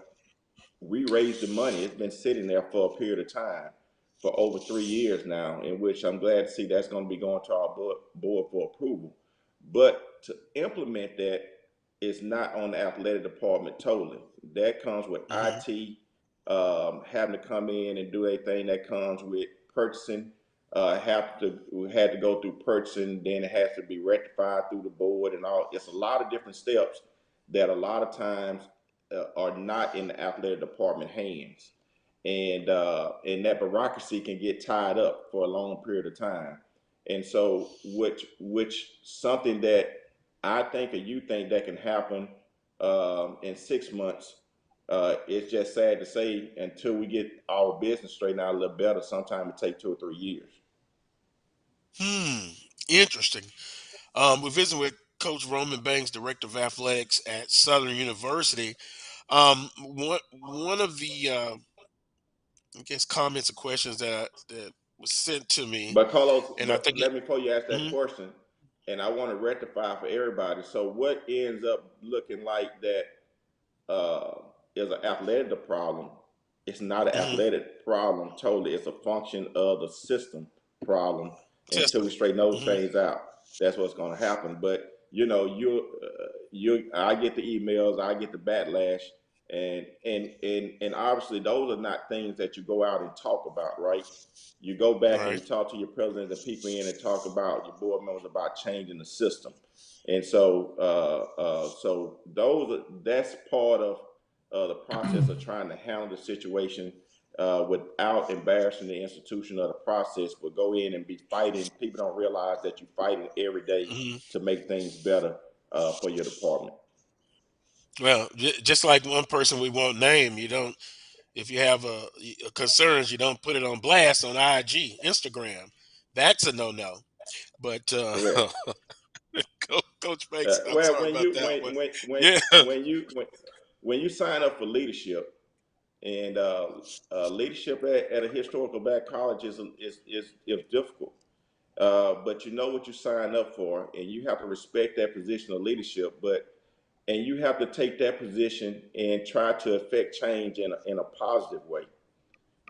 we raised the money. It's been sitting there for a period of time, for over 3 years now, in which I'm glad to see that's going to be going to our board for approval. But to implement that is not on the athletic department totally. That comes with IT having to come in and do a thing. That comes with purchasing. We had to go through purchasing, then it has to be rectified through the board and all. It's a lot of different steps that a lot of times are not in the athletic department hands, and that bureaucracy can get tied up for a long period of time. And so, which something that I think, or you think, that can happen in 6 months. It's just sad to say, until we get our business straightened out a little better, sometime it take 2 or 3 years. Interesting. We're visiting with Coach Roman Banks, Director of Athletics at Southern University. One of the I guess comments or questions that was sent to me, But Carlos, and I but think let me, before you ask that question, and I want to rectify for everybody. So what ends up looking like that is an athletic problem, it's not an athletic problem totally. It's a function of the system problem. Until we straighten those things out, that's what's going to happen. But I get the emails, I get the backlash, and obviously those are not things that you go out and talk about, right? You go back and you talk to your president and people in and talk about your board members about changing the system. And so, that's part of the process of trying to handle the situation without embarrassing the institution or the process, but go in and be fighting. People don't realize that you're fighting every day to make things better for your department. Well, just like one person we won't name, if you have a concerns, you don't put it on blast on IG, Instagram. That's a no-no. But Correct. Coach Banks, I'm Well, sorry about that, but yeah, when you sign up for leadership, and leadership at a historical black college is difficult. But you know what you sign up for, and you have to respect that position of leadership. And you have to take that position and try to affect change in a positive way.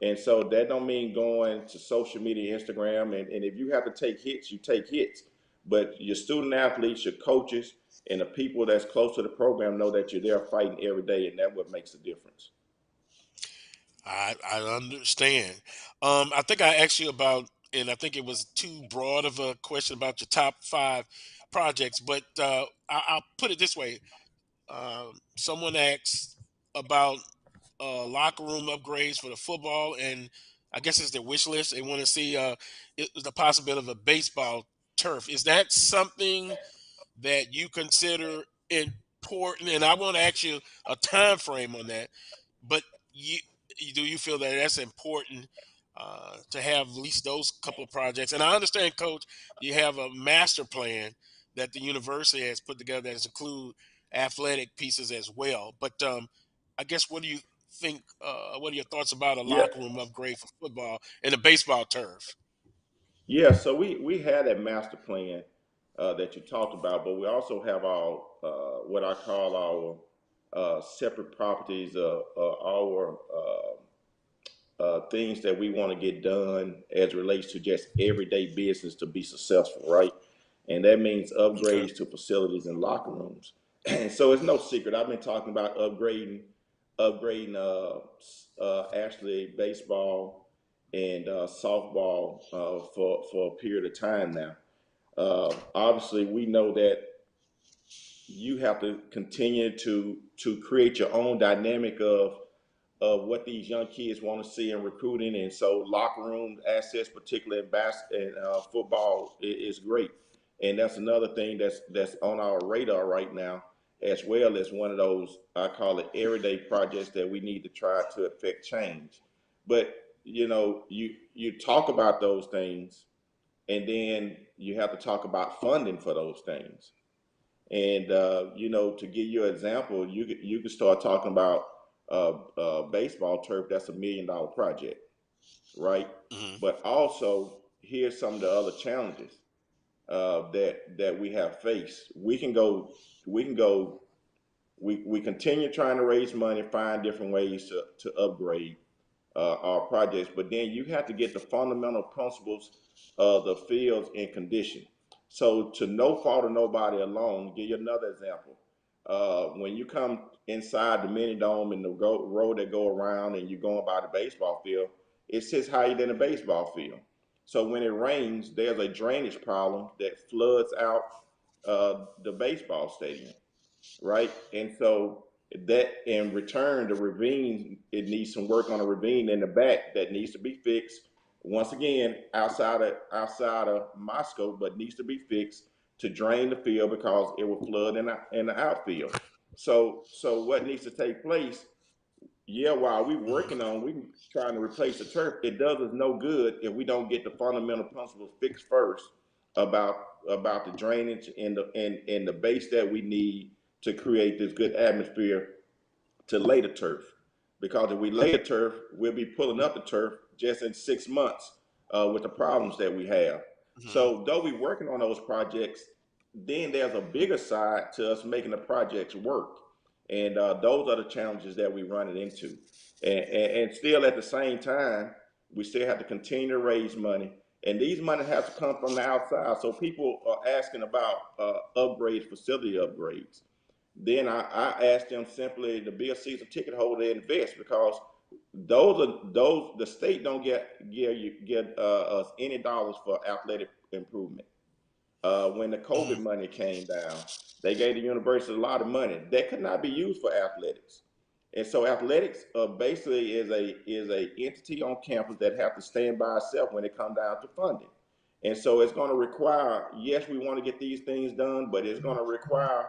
And so that don't mean going to social media, Instagram, and if you have to take hits, you take hits. But your student athletes, your coaches, and the people that's close to the program know that you're there fighting every day, and that's what makes a difference. I understand. I think I asked you about, and I think it was too broad of a question about your top 5 projects, but I'll put it this way. Someone asked about locker room upgrades for the football, and I guess it's their wish list. They want to see the possibility of a baseball turf. Is that something that you consider important? And I want to ask you a time frame on that. But do you feel that that's important to have at least those couple of projects? And I understand, Coach, you have a master plan that the university has put together that include athletic pieces as well. But I guess what do you think? What are your thoughts about a Yeah, locker room upgrade for football and a baseball turf? yeah. So we had that master plan that you talked about, but we also have our what I call our separate properties, our things that we want to get done as relates to just everyday business to be successful, right? And that means Okay. upgrades to facilities and locker rooms. And so it's no secret. I've been talking about upgrading actually baseball and softball for a period of time now. Obviously, we know that you have to continue to create your own dynamic of what these young kids want to see in recruiting, and so locker room access, particularly in football, is great. And that's another thing that's on our radar right now, as well as one of those, I call it everyday projects that we need to try to affect change. But you talk about those things, and then you have to talk about funding for those things. And to give you an example, you could start talking about baseball turf. That's $1 million project, right? Hmm. But also, here's some of the other challenges that we have faced. We continue trying to raise money, find different ways to upgrade our projects, but then you have to get the fundamental principles of the fields in condition. So, to no fault of nobody alone, give you another example. When you come inside the mini dome and the road that go around and you're going by the baseball field, it sits higher than a baseball field. So when it rains, there's a drainage problem that floods out the baseball stadium, right? And so that in return, the ravine, it needs some work on the ravine in the back that needs to be fixed. Once again, outside of my scope, but needs to be fixed to drain the field because it will flood in the outfield. So what needs to take place? Yeah, while we trying to replace the turf, it does us no good if we don't get the fundamental principles fixed first about the drainage and the base that we need to create this good atmosphere to lay the turf. Because if we lay the turf, we'll be pulling up the turf just in 6 months with the problems that we have. Hmm. So though we're working on those projects, then there's a bigger side to us making the projects work. And those are the challenges that we run it into. And still at the same time, we still have to continue to raise money. And these money has to come from the outside. So people are asking about upgrades, facility upgrades. Then I asked them simply to be a season ticket holder and invest, because those the state don't get us any dollars for athletic improvement. When the COVID Hmm. money came down, they gave the university a lot of money that could not be used for athletics. And so athletics basically is a entity on campus that have to stand by itself when it comes down to funding. And so it's going to require, yes, we want to get these things done, but it's going to require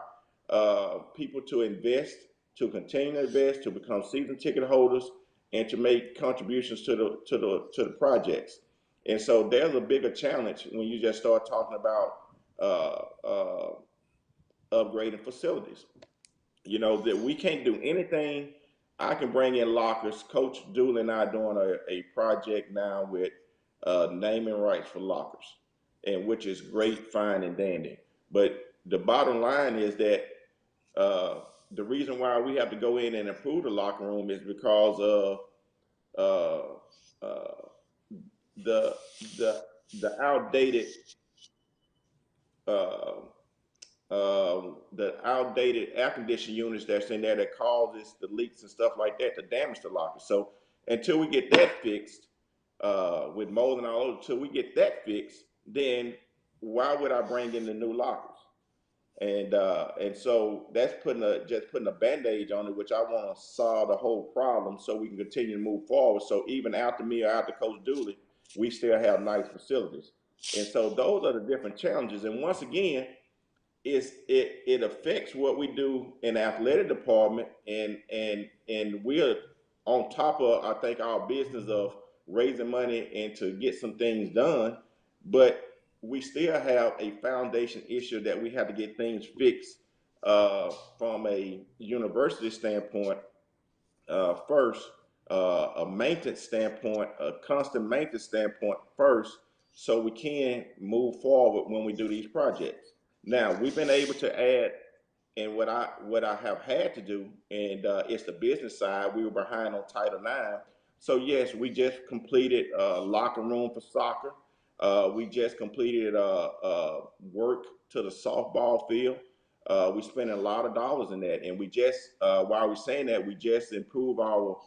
people to invest, to continue to invest, to become season ticket holders, and to make contributions to the projects. And so there's a bigger challenge when you just start talking about upgrading facilities. You know, that we can't do anything. I can bring in lockers. Coach Dooley and I are doing a project now with naming rights for lockers, and which is great, fine, and dandy. But the bottom line is that the reason why we have to go in and improve the locker room is because of uh, uh, the the the outdated uh, the outdated air conditioning units that's in there that causes the leaks and stuff like that to damage the lockers. So until we get that fixed, with mold and all over, until we get that fixed, then why would I bring in the new lockers? And so that's just putting a band-aid on it, which I want to solve the whole problem so we can continue to move forward. So even after me or after Coach Dooley, we still have nice facilities. And so those are the different challenges. And once again, it affects what we do in the athletic department, and we're on top of, I think, our business of raising money and to get some things done, but we still have a foundation issue that we have to get things fixed from a university standpoint first, a maintenance standpoint, a constant maintenance standpoint first, so we can move forward when we do these projects. Now, we've been able to add, and what I have had to do, and it's the business side. We were behind on Title IX, so yes, we just completed a locker room for soccer. We just completed work to the softball field. We spent a lot of dollars in that, and we just while we're saying that, we just improved our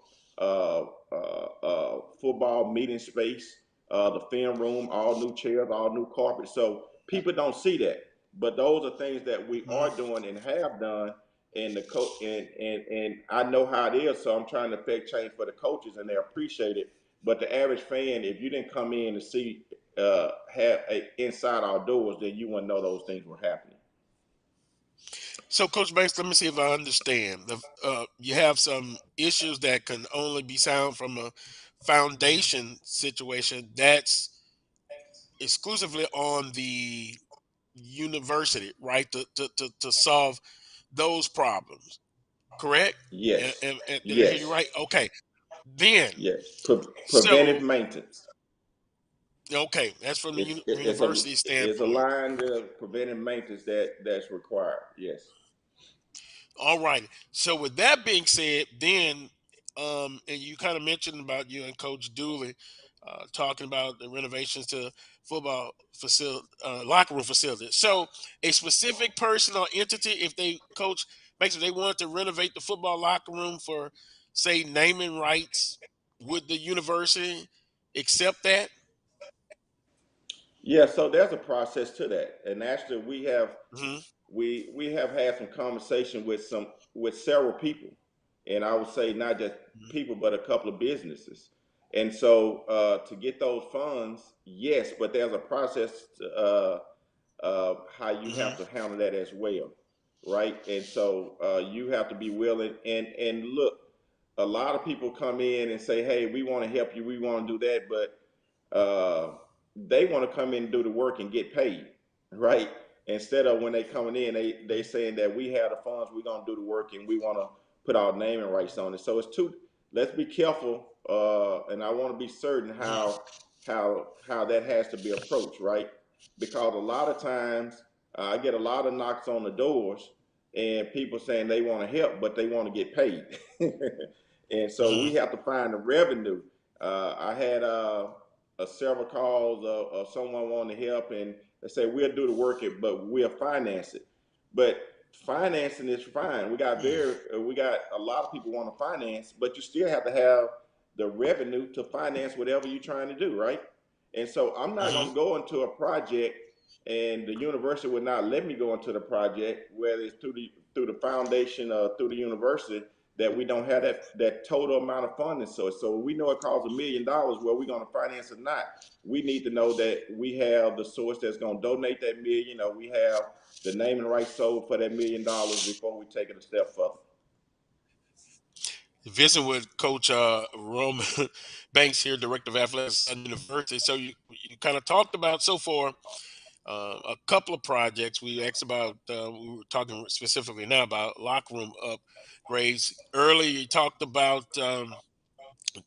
football meeting space, the film room, all new chairs, all new carpet. So people don't see that, but those are things that we are doing and have done. And the coach and I know how it is, so I'm trying to affect change for the coaches, and they appreciate it. But the average fan, if you didn't come in and see have inside our doors, then you wouldn't know those things were happening. So, Coach Banks, let me see if I understand. You have some issues that can only be sound from a foundation situation that's exclusively on the university, right? To solve those problems, correct? And, Yes, and did I hear you yes, right? Okay. Then, yes. Preventive so, maintenance. okay, that's from the It's university it's a standpoint. line to preventive maintenance that's required. Yes. All right. So with that being said, then and you kind of mentioned about you and Coach Dooley talking about the renovations to football facility, locker room facilities. So a specific person or entity, if they coach, basically they wanted to renovate the football locker room for, say, naming rights, would the university accept that? Yeah, so there's a process to that, and actually Hmm. we have had some conversation with several people, and I would say not just people, but a couple of businesses. And so to get those funds, yes, but there's a process how you Hmm. have to handle that as well, right? And so you have to be willing. And look, a lot of people come in and say, "Hey, we want to help you. We want to do that," but they want to come in and do the work and get paid, right? Instead of when they coming in, they saying that we have the funds, we're gonna do the work, and we want to put our name and rights on it. So it's two. Let's be careful, and I want to be certain how that has to be approached, right? Because a lot of times I get a lot of knocks on the doors, and people saying they want to help, but they want to get paid, and so Hmm. we have to find the revenue. I had several calls of someone wanting to help, and they say we'll do the work, but we'll finance it. But financing is fine. We got a lot of people want to finance, but you still have to have the revenue to finance whatever you're trying to do, right? And so I'm not Hmm. going to go into a project, and the university would not let me go into the project, whether it's through the foundation or through the university, that we don't have that total amount of funding. So we know it costs $1 million, whether we're going to finance or not. We need to know that we have the source that's going to donate that million, or we have the name and rights sold for that $1 million before we take it a step further. Visiting with Coach Roman Banks here, Director of Athletics at Southern University. So you kind of talked about so far a couple of projects. We asked about, we were talking specifically now about locker room upgrades. Earlier, you talked about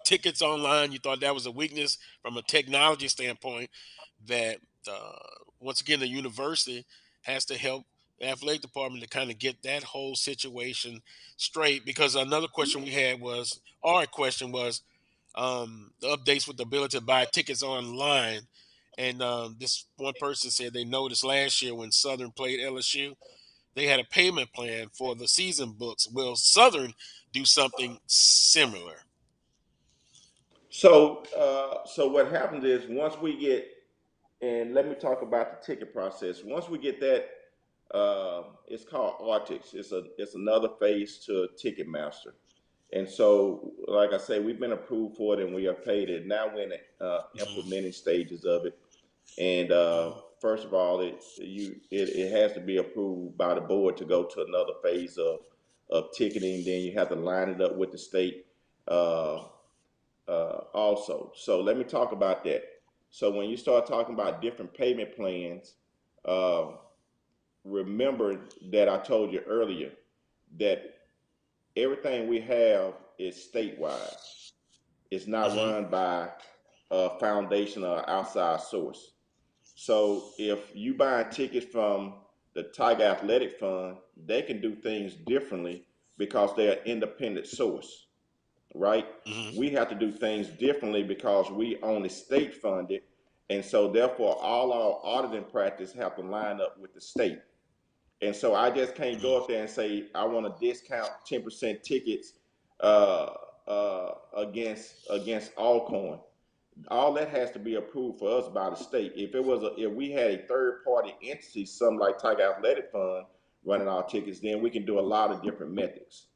tickets online. You thought that was a weakness from a technology standpoint that, uh, once again, the university has to help the athletic department to kind of get that whole situation straight. Because another question we had was, our question was, the updates with the ability to buy tickets online. And this one person said they noticed last year when Southern played LSU, they had a payment plan for the season books. Will Southern do something similar? So what happens is once we get, and let me talk about the ticket process. Once we get that, it's called Artix. It's another phase to Ticketmaster. And so, like I say, we've been approved for it and we are paid it. Now we're in the implementing stages of it. And first of all, it has to be approved by the board to go to another phase of ticketing. Then you have to line it up with the state uh, also. So let me talk about that. So when you start talking about different payment plans, uh, remember that I told you earlier that everything we have is statewide. It's not Mm-hmm. run by a foundation or outside source. So if you buy tickets from the Tiger Athletic Fund, they can do things differently because they're an independent source, right? Mm-hmm. We have to do things differently because we only state funded, and so therefore all our auditing practice have to line up with the state. And so I just can't go up there and say I want to discount 10% tickets uh, against Alcorn. All that has to be approved for us by the state. If we had a third party entity, something like Tiger Athletic Fund, running our tickets, then we can do a lot of different methods.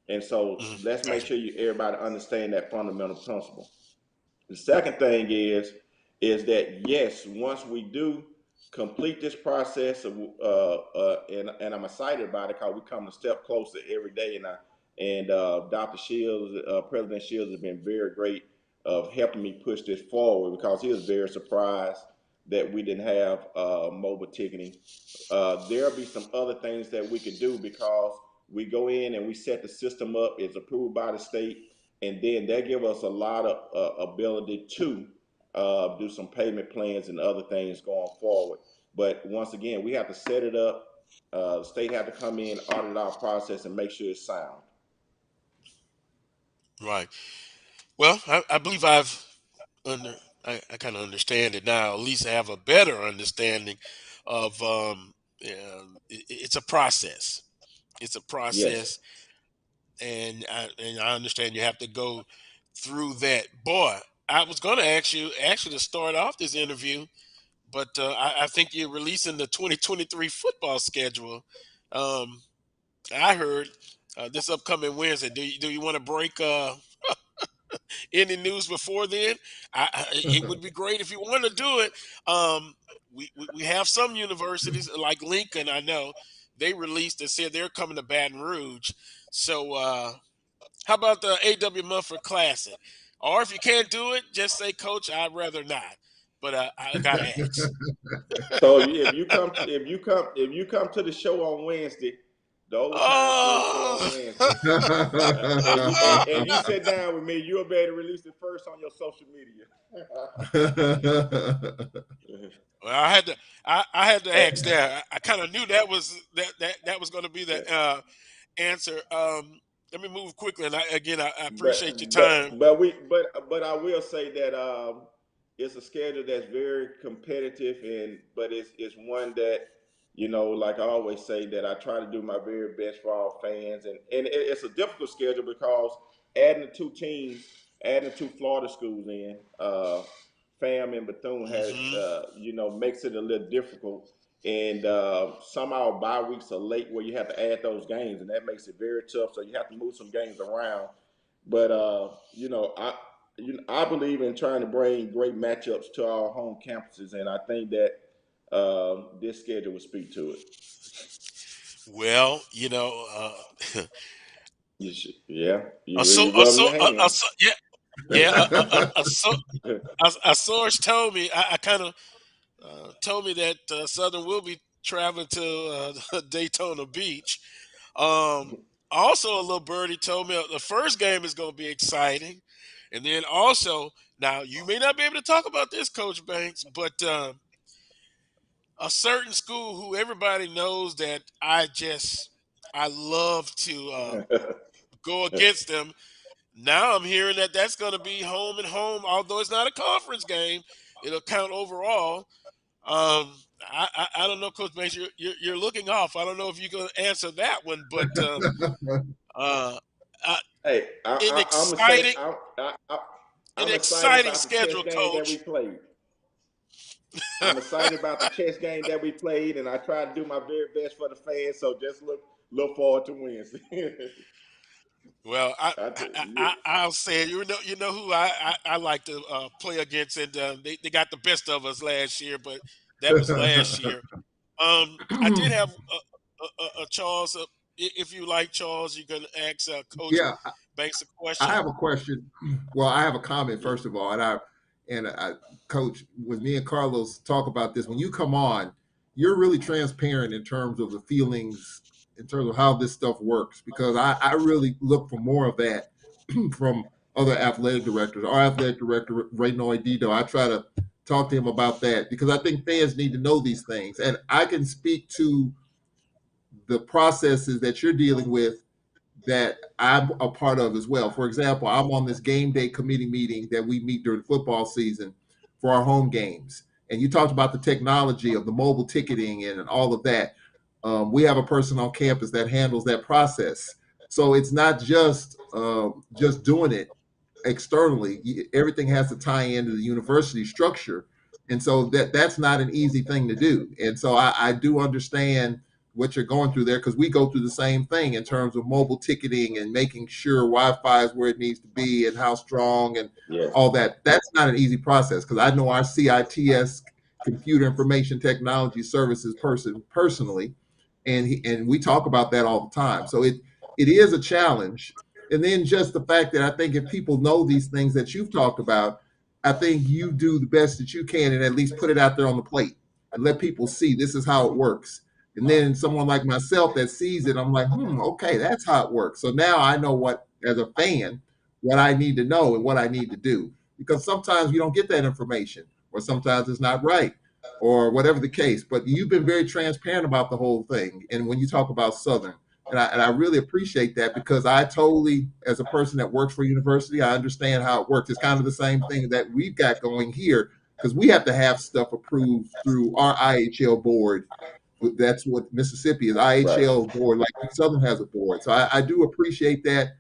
And so Mm-hmm. let's make Gotcha. sure everybody understand that fundamental principle. The second thing is that yes, once we do complete this process of and I'm excited about it because we come a step closer every day, and Dr. Shields, President Shields, has been very great of helping me push this forward because he was very surprised that we didn't have mobile ticketing. There'll be some other things that we could do because we go in and we set the system up. It's approved by the state, and then that give us a lot of ability to do some payment plans and other things going forward. But once again, we have to set it up. The state have to come in, audit our process, and make sure it's sound. Right. Well, I believe under I kind of understand it now. At least I have a better understanding of, it's a process. It's a Yes. process, and I understand you have to go through that. Boy, I was going to ask you actually to start off this interview, but I think you're releasing the 2023 football schedule. Um, I heard this upcoming Wednesday. Do you want to break any news before then? It would be great if you want to do it. Um, we have some universities like Lincoln. I know they released and said they're coming to Baton Rouge. So how about the A.W. Mumford Classic? Or if you can't do it, just say, Coach, I'd rather not. But I gotta ask. So if you come to the show on Wednesday, the old time Philly show on Oh, Wednesday, and you sit down with me, you'll be able to release it first on your social media. well, I had to ask that. I kind of knew that was going to be the answer. Let me move quickly, and I appreciate your time. But I will say that it's a schedule that's very competitive, and but it's one that like I always say, that I try to do my very best for our fans, and it's a difficult schedule because adding the two teams, adding the two Florida schools in, Fam and Bethune has Hmm. makes it a little difficult. And some of our bye weeks are late where you have to add those games, and that makes it very tough. So you have to move some games around. But I believe in trying to bring great matchups to our home campuses, and I think that this schedule will speak to it. Well, You should, yeah. A You so you a rubbing so your hands. yeah, yeah. A source told me, I kind of told me that Southern will be traveling to Daytona Beach. Also, a little birdie told me the first game is going to be exciting, and then also now you may not be able to talk about this, Coach Banks, but a certain school who everybody knows that I love to go against them. Now I'm hearing that that's going to be home and home, although it's not a conference game. It'll count overall. I don't know, Coach Banks. You're looking off. I don't know if you're going to answer that one, but uh, uh, Hey, an I'm gonna say exciting an I'm excited exciting about the chess schedule, game that we Coach. played. I'm excited about the chess game that we played, and I try to do my very best for the fans. So just look forward to Wednesday. Well, Yeah. I'll say it. You know who I like to play against, and they got the best of us last year, but that was last year. I did have a Charles. If you like Charles, you can ask Coach Yeah, Banks a I question. have a question. Well, I have a comment Yeah. first of all, and I, Coach, with me and Carlos talk about this. When you come on, you're really transparent in terms of the feelings, in terms of how this stuff works, because I really look for more of that from other athletic directors. Our athletic director, Ray Dito, I try to talk to him about that because I think fans need to know these things, and I can speak to the processes that you're dealing with that I'm a part of as well. For example, I'm on this game day committee meeting that we meet during football season for our home games. And you talked about the technology of the mobile ticketing and all of that. We have a person on campus that handles that process. So it's not just doing it externally. Everything has to tie into the university structure, and so that's not an easy thing to do. And so I do understand what you're going through there because we go through the same thing in terms of mobile ticketing and making sure Wi-Fi is where it needs to be and how strong and Yes. all that. That's not an easy process because I know our CITS, Computer Information Technology Services person personally, and we talk about that all the time. So it is a challenge. And then just the fact that I think if people know these things that you've talked about, I think you do the best that you can and at least put it out there on the plate and let people see this is how it works. And then someone like myself that sees it, I'm like, okay, that's how it works. So now I know what, as a fan, what I need to know and what I need to do. Because sometimes you don't get that information, or sometimes it's not right, or whatever the case. But you've been very transparent about the whole thing. And when you talk about Southern, and I really appreciate that because I totally, as a person that works for a university, I understand how it works. It's kind of the same thing that we've got going here because we have to have stuff approved through our IHL board. That's what Mississippi is, Right. IHL board, like Southern has a board. So I do appreciate that.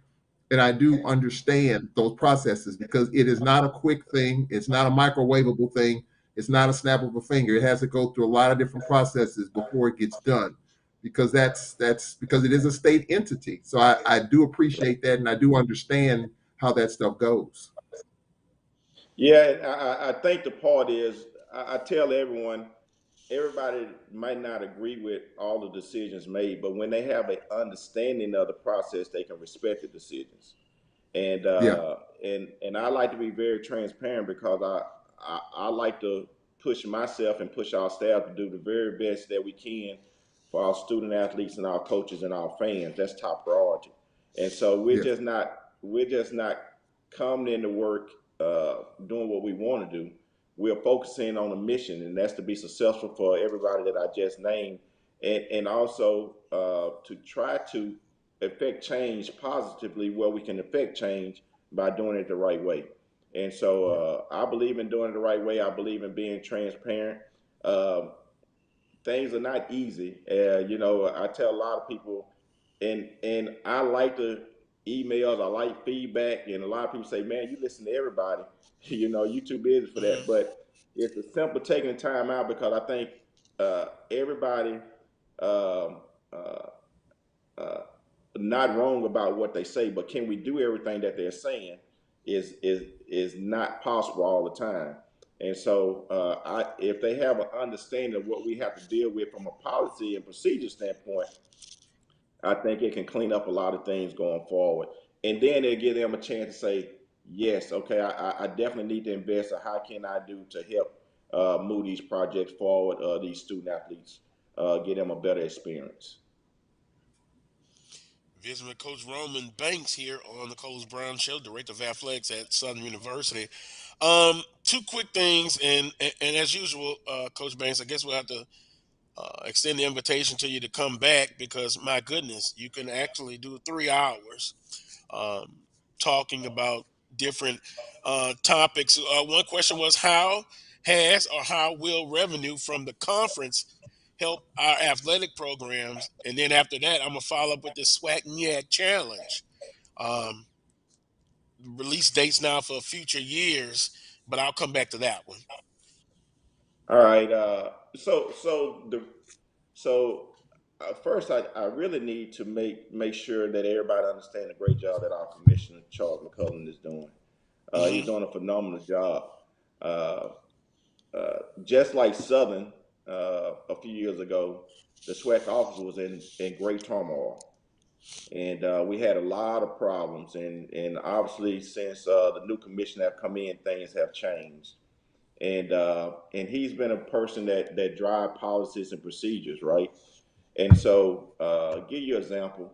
And I do understand those processes because it is not a quick thing. It's not a microwavable thing. It's not a snap of a finger. It has to go through a lot of different processes before it gets done because that's because it is a state entity. So I do appreciate that and I do understand how that stuff goes. Yeah, and I think the part is I tell everyone, everybody might not agree with all the decisions made, but when they have an understanding of the process, they can respect the decisions. And Yeah. and I like to be very transparent because I like to push myself and push our staff to do the very best that we can for our student athletes and our coaches and our fans. That's top priority. And so Yes. we're just not coming into work doing what we want to do. We're focusing on a mission, and that's to be successful for everybody that I just named, and also to try to affect change positively where we can affect change by doing it the right way. And so I believe in doing it the right way. I believe in being transparent. Uh, Things are not easy. I tell a lot of people, and I like the emails. I like feedback, and a lot of people say, "Man, you listen to everybody. You too busy for that." Mhm. But it's a simple taking the time out because I think everybody. Um, uh, uh, Not wrong about what they say, but can we do everything that they're saying is not possible all the time. And so, if they have an understanding of what we have to deal with from a policy and procedure standpoint, I think it can clean up a lot of things going forward. And then it'll give them a chance to say, yes, okay, I definitely need to invest. Or how can I do to help move these projects forward, these student athletes, get them a better experience. Visiting with Coach Roman Banks here on the Coles Brown Show, Director of Athletics at Southern University. Two quick things, and as usual, Coach Banks, I guess we'll have to extend the invitation to you to come back because my goodness, you can actually do 3 hours um, talking about different topics. One question was how will revenue from the conference help our athletic programs? And then after that, I'm gonna follow up with the SWAC MEAC challenge. Um, Release dates now for future years, but I'll come back to that one. All right. First, I really need to make sure that everybody understands the great job that our commissioner Charles McCullough is doing. He's Mm-hmm. doing a phenomenal job. Uh, just like Southern a few years ago, the SWAC office was in great turmoil, and we had a lot of problems. And obviously, since the new commissioner have come in, things have changed. And he's been a person that drive policies and procedures, right? And so, give you an example.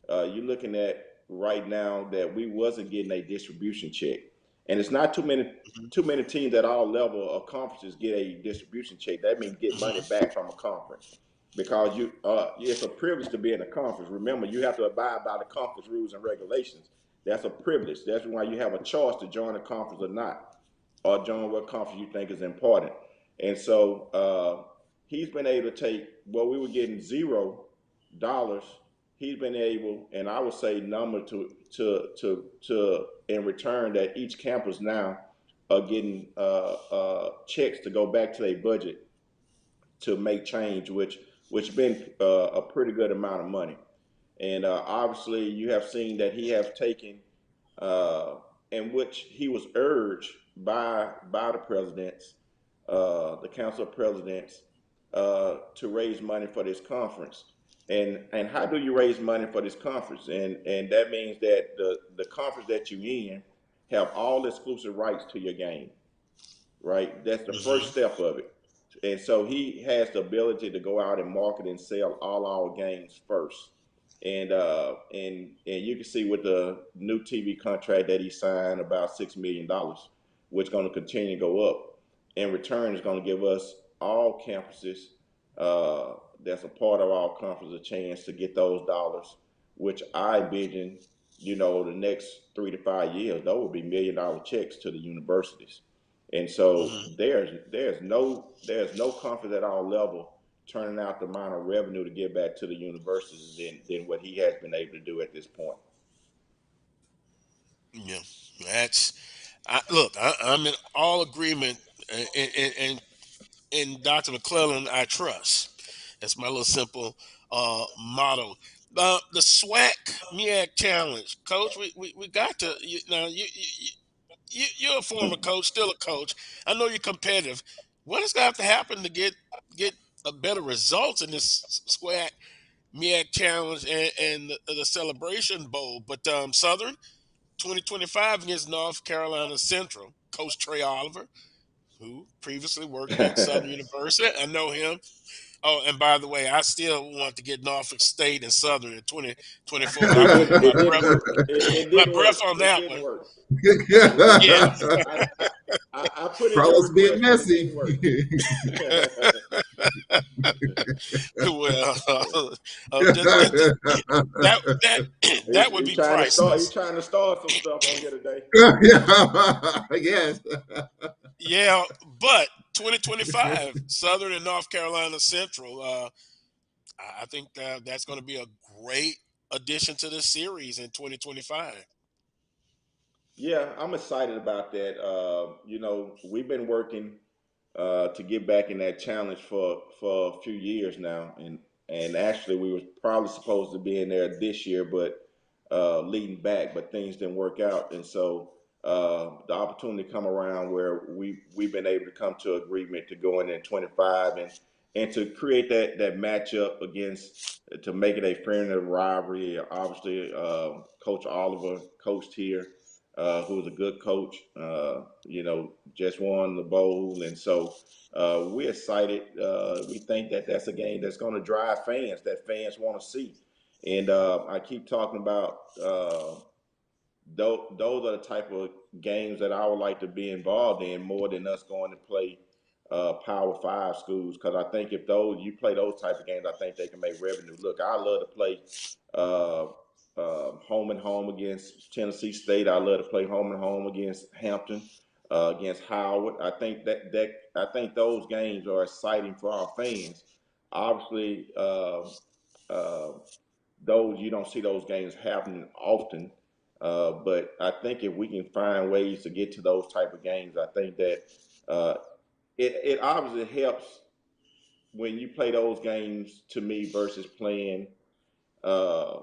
You're looking at right now that we wasn't getting a distribution check, and it's not too many teams at all level of conferences get a distribution check. That means get money back from a conference because it's a privilege to be in a conference. Remember, you have to abide by the conference rules and regulations. That's a privilege. That's why you have a choice to join a conference or not, or join what conference you think is important. And so he's been able to take what we were getting $0. He's been able, and I would say number to in return that each campus now are getting checks to go back to their budget to make change, which been a pretty good amount of money. And obviously, you have seen that he has taken, uh, in which he was urged by the presidents, the council of presidents, to raise money for this conference. And how do you raise money for this conference? And that means that the conference that you in have all exclusive rights to your game, right? That's the Mm-hmm. first step of it. And so he has the ability to go out and market and sell all our games first. And you can see with the new TV contract that he signed about $6 million, which is going to continue to go up. In return, is going to give us all campuses that's a part of our conference a chance to get those dollars, which I envision, the next 3 to 5 years, those will be $1 million checks to the universities. And so Mm-hmm. there's no conference at our level turning out the amount of revenue to give back to the universities than what he has been able to do at this point. Yeah, that's. I'm in all agreement, and Dr. McClellan, I trust. That's my little simple motto. The SWAC MEAC challenge, Coach. We got to now. You're a former coach, still a coach. I know you're competitive. What has got to happen to get a better results in this SWAC MEAC challenge and the Celebration Bowl? But Southern 2025 against North Carolina Central. Coach Trey Oliver, who previously worked at Southern University. I know him. Oh, and by the way, I still want to get Norfolk State and Southern in 2024, but I'm gonna hold It didn't work. It my didn't breath work. on It that didn't one. work. Yeah. I put in your Fellas being request, but it messy. didn't work. Well, that that would He's be trying to start. He's priceless. trying to start some stuff on here today. Yes. Yeah, but 2025, Southern and North Carolina Central. I think that's going to be a great addition to this series in 2025. Yeah, I'm excited about that. We've been working to get back in that challenge for a few years now, and actually we were probably supposed to be in there this year, but leading back, but things didn't work out, and so the opportunity come around where we've been able to come to agreement to go in 25, and to create that matchup against to make it a friendly rivalry. Obviously, Coach Oliver coached here, who's a good coach. Just won the bowl, and so we're excited. We think that that's a game that's going to drive fans that fans want to see, and I keep talking about. Those are the type of games that I would like to be involved in more than us going to play Power Five schools. Because I think if you play those type of games, I think they can make revenue. Look, I love to play uh, home and home against Tennessee State. I love to play home and home against Hampton, against Howard. I think those games are exciting for our fans. Obviously, uh, those you don't see those games happening often. But I think if we can find ways to get to those type of games, I think that uh, it obviously helps when you play those games to me versus playing uh,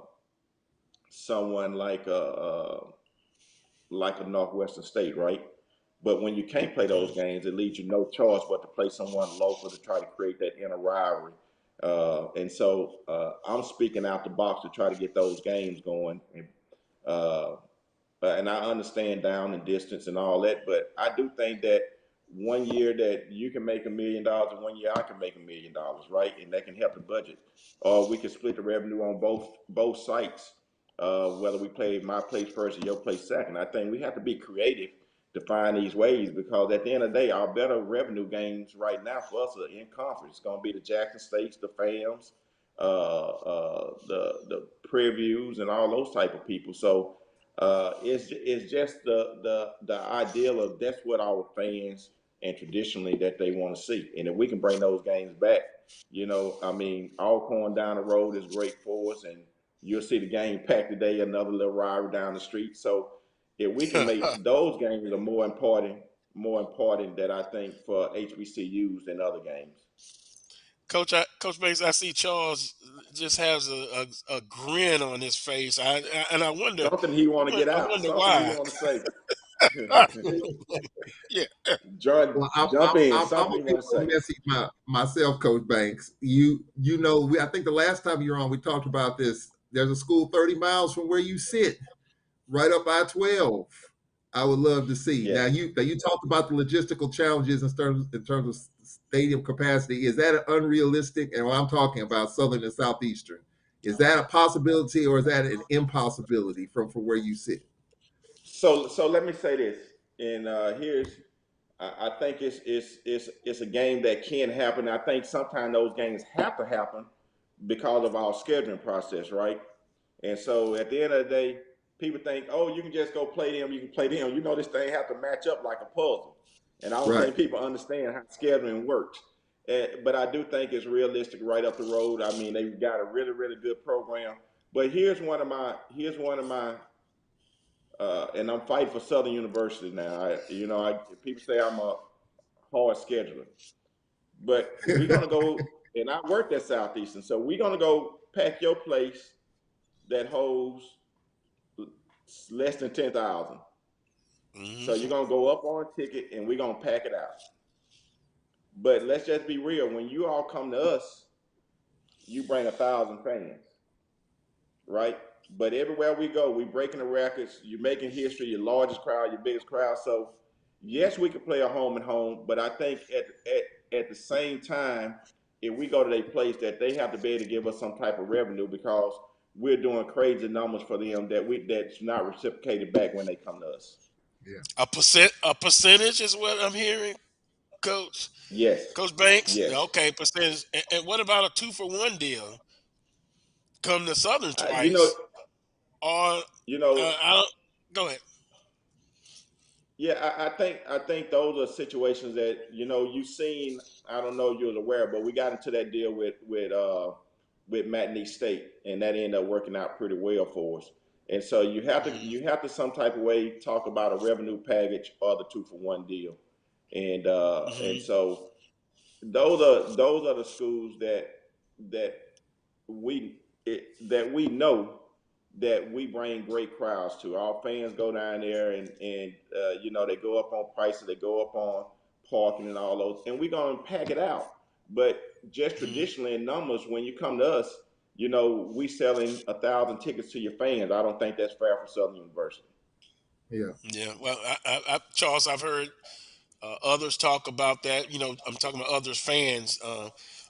someone like a Northwestern State, right? But when you can't play those games, it leaves you no choice but to play someone local to try to create that inner rivalry. And so I'm speaking out the box to try to get those games going. Uh, and I understand down and distance and all that, but I do think that one year that you can make $1 million and one year I can make $1 million, right? And that can help the budget. Or we can split the revenue on both sites, whether we play my place first or your place second. I think we have to be creative to find these ways because at the end of the day, our better revenue gains right now for us are in conference. It's going to be the Jackson States, the FAMs, the previews, and all those type of people. So it's just the ideal of that's what our fans and traditionally that they want to see. And if we can bring those games back, I mean, Alcorn down the road is great for us, and you'll see the game packed today, another little rivalry down the street. So if we can make those games are more important that I think for HBCUs than other games. Coach Banks, I see Charles just has a grin on his face. I wonder, Something he want to get I out. wonder Something he why. want to say. Yeah. John, Well, jump in. I'm Something gonna you be want to say. messy myself, Coach Banks. I think the last time you were on, we talked about this. There's a school 30 miles from where you sit, right up I-12. I would love to see. Yeah. Now you talked about the logistical challenges in terms of stadium capacity. Is that an unrealistic? And what I'm talking about Southern and Southeastern, is that a possibility or is that an impossibility from where you sit? So let me say this, and I think it's a game that can happen. I think sometimes those games have to happen because of our scheduling process, right? And so at the end of the day, people think, oh, you can just go play them. You can play them. This thing have to match up like a puzzle, and I don't Right. think people understand how scheduling works. But I do think it's realistic right up the road. I mean, they've got a really, really good program. But here's one of my and I'm fighting for Southern University now. People say I'm a hard scheduler, but we're gonna go. And I worked at Southeastern, so we're gonna go pack your place that holds less than 10,000. So you're gonna go up on a ticket, and we're gonna pack it out. But let's just be real. When you all come to us, you bring 1,000 fans, right? But everywhere we go, we breaking the records. You're making history. Your largest crowd, your biggest crowd. So yes, we could play a home and home, but I think at the same time, if we go to their place, that they have to be able to give us some type of revenue because we're doing crazy numbers for them that's not reciprocated back when they come to us. Yeah. A percentage is what I'm hearing, Coach. Yes. Coach Banks. Yes. Okay, percentage. And what about a 2-for-1 deal? Come to Southern You know, twice, or you know, I don't. Go ahead. Yeah, I think those are situations that you've seen. I don't know if you're aware, but we got into that deal with Matney State, and that ended up working out pretty well for us. And so you have to some type of way talk about a revenue package or the 2-for-1 deal, and so those are the schools that we know that we bring great crowds to. Our fans go down there and they go up on prices, they go up on parking and all those, and we're gonna pack it out. But just traditionally in numbers, when you come to us, we selling 1,000 tickets to your fans. I don't think that's fair for Southern University. Yeah. Well, Charles, I've heard others talk about that. I'm talking about others fans.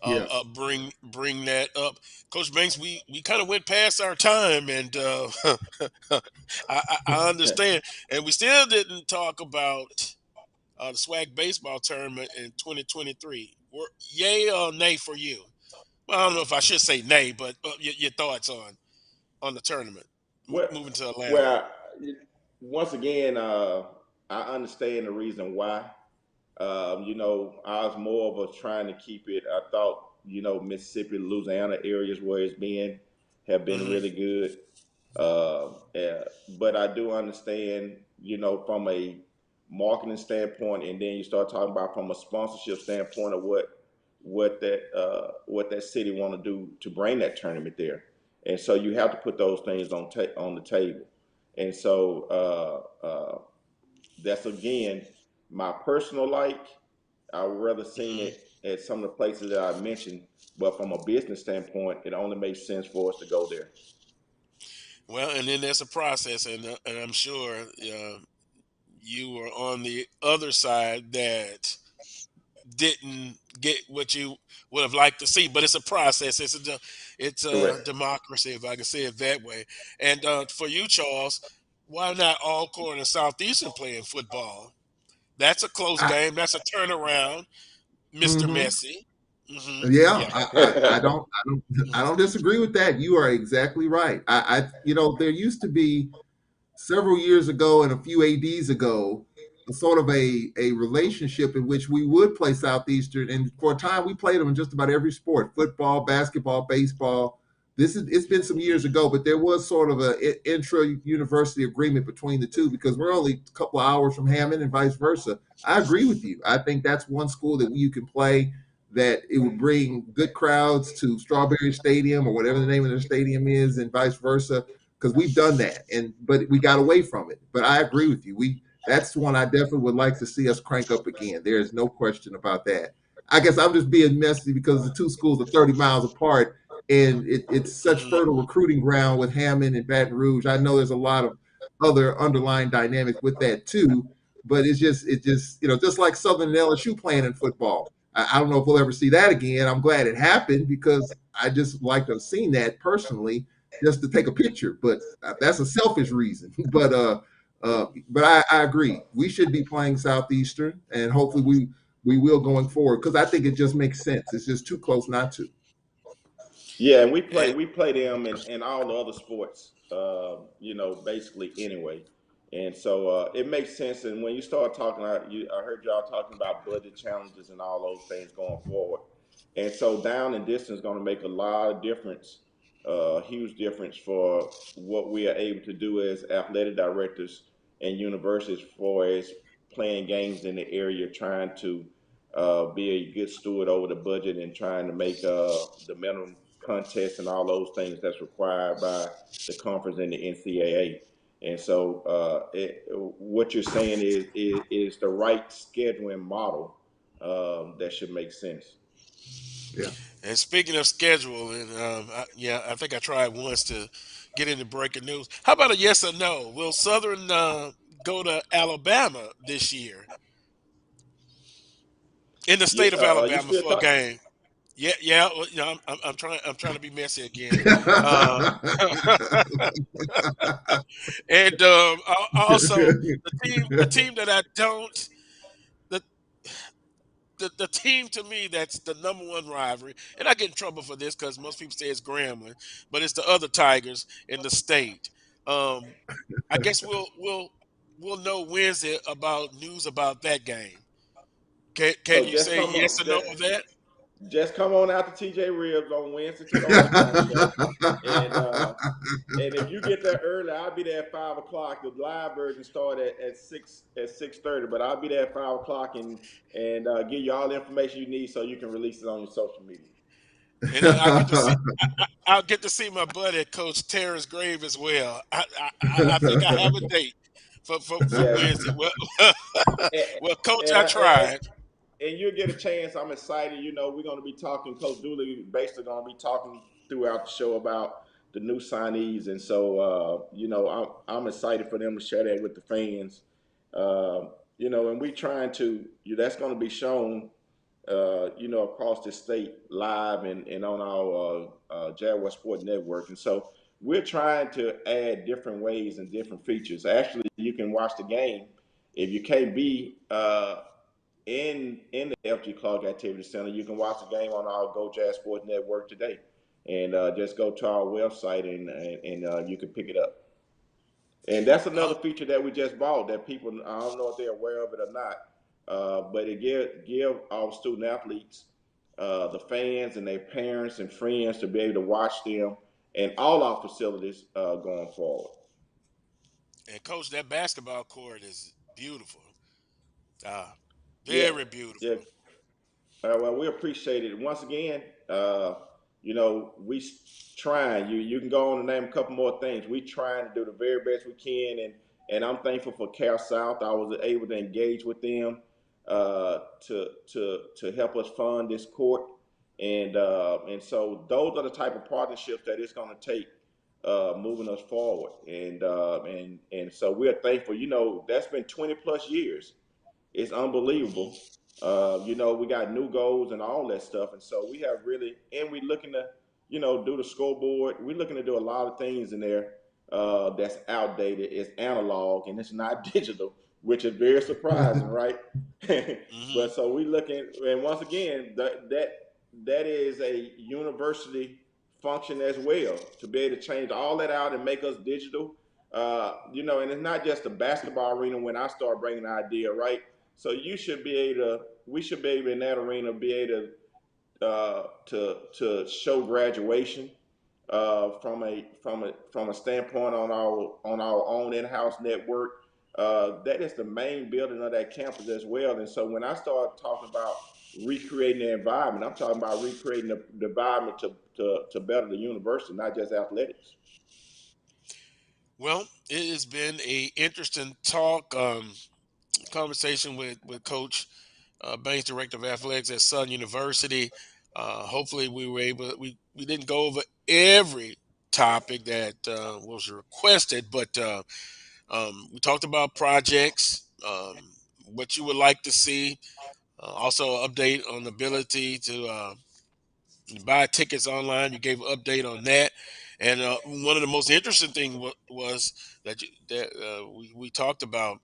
Yeah. Bring that up, Coach Banks. We kind of went past our time, and I understand, and we still didn't talk about the swag baseball tournament in 2023. Yay or nay for you? Well, I don't know if I should say nay, but your thoughts on the tournament Well, moving to Atlanta. well, once again, I understand the reason why. I was more of a trying to keep it. I thought, Mississippi, Louisiana areas where it's been have been Mhm. really good. But I do understand, from a marketing standpoint, and then you start talking about from a sponsorship standpoint of what that city want to do to bring that tournament there, and so you have to put those things on the table, and so that's again my personal like. I would rather seen Mhm. it at some of the places that I mentioned, but from a business standpoint, it only makes sense for us to go there. Well, and then there's a process, and I'm sure you were on the other side that didn't get what you would have liked to see. But it's a process. It's a Correct. democracy, if I can say it that way. And for you, Charles, why not Alcorn and Southeastern playing football? That's a close I, game. That's a turnaround, Mister mhm. Messi. Yeah, Yeah. I don't disagree with that. You are exactly right. There used to be several years ago and a few ADs ago, a sort of a relationship in which we would play Southeastern, and for a time we played them in just about every sport: football, basketball, baseball. It's been some years ago, but there was sort of a intra-university agreement between the two because we're only a couple of hours from Hammond and vice versa. I agree with you. I think that's one school that you can play that it would bring good crowds to Strawberry Stadium or whatever the name of the stadium is, and vice versa, because we've done that, but we got away from it. But I agree with you. That's one I definitely would like to see us crank up again. There is no question about that. I guess I'm just being messy because the two schools are 30 miles apart, and it's such Mhm. fertile recruiting ground with Hammond and Baton Rouge. I know there's a lot of other underlying dynamics with that too, but just like Southern and LSU playing in football. I don't know if we'll ever see that again. I'm glad it happened because I just like to have seen that personally, just to take a picture. But that's a selfish reason. But I agree. We should be playing Southeastern, and hopefully we will going forward because I think it just makes sense. It's just too close not to. Yeah, and we play And we play them in all the other sports, basically anyway. And so it makes sense. And when you start talking, I heard y'all talking about budget challenges and all those things going forward. And so down and distance is going to make a lot of difference, huge difference for what we are able to do as athletic directors and universities for as playing games in the area, trying to be a good steward over the budget and trying to make the minimum contest and all those things that's required by the conference and the NCAA. And so, what you're saying is the right scheduling model that should make sense. Yeah. and speaking of schedule, and I think I tried once to get into breaking news. How about a yes or no? Will Southern go to Alabama this year in the Yeah, state of you Alabama still for a talk. game? Yeah, yeah. Well, I'm trying to be messy again. Uh, and also the team that I don't the the team to me that's the number one rivalry, and I get in trouble for this because most people say it's Grambling, but it's the other Tigers in the state. Um, I guess we'll know Wednesday about news about that game. Can So you say yes or no with that? just come on out to TJ Ribs on Wednesday to the Old Brown Show, and if you get there early, I'll be there at 5 o'clock. The live version start at 6:30, but I'll be there at 5 o'clock and give you all the information you need so you can release it on your social media. And I get to see I'll get to see my buddy Coach Terrence Grave as well. I think I have a date for Yes, Wednesday. Well, well, Coach, and I I, tried. and you'll get a chance. I'm excited. You know, we're going to be talking. Coach Dooley basically going to be talking throughout the show about the new signees, and so you know, I'm excited for them to share that with the fans. You know, and we trying to. That's going to be shown. You know, across the state live and on our Jaguar Sport Network, and so we're trying to add different ways and different features. Actually, you can watch the game if you can't be in the FG Clark Activity Center. You can watch the game on our Go Jazz Sports Network today, and just go to our website and you can pick it up. And that's another feature that we just bought that people, I don't know if they're aware of it or not, but it give our student athletes, the fans and their parents and friends to be able to watch them and all our facilities going forward. And Coach, that basketball court is beautiful. Yeah, Very beautiful. yeah. Well, we appreciate it. Once again, you know, trying. You can go on and name a couple more things. We trying to do the very best we can, and I'm thankful for Cal South. I was able to engage with them to help us fund this court, and so those are the type of partnerships that it's going to take moving us forward, and so we're thankful. You know, that's been 20 plus years. It's unbelievable. You know, we got new goals and all that stuff. And so we have really, and we're looking to, you know, do the scoreboard. We're looking to do a lot of things in there that's outdated. It's analog and it's not digital, which is very surprising, right? But so we looking, and once again, that is a university function as well, to be able to change all that out and make us digital. You know, and it's not just a basketball arena when I start bringing the idea, right? So you should be able to, we should be able in that arena be able to show graduation from a standpoint on our own in-house network. That is the main building of that campus as well. And so when I start talking about recreating the environment, I'm talking about recreating the environment to better the university, not just athletics. Well, it has been a interesting conversation with Coach Banks, Director of Athletics at Southern University. Hopefully we didn't go over every topic that was requested, but we talked about projects, what you would like to see, also an update on the ability to buy tickets online. You gave an update on that. And one of the most interesting things was that we talked about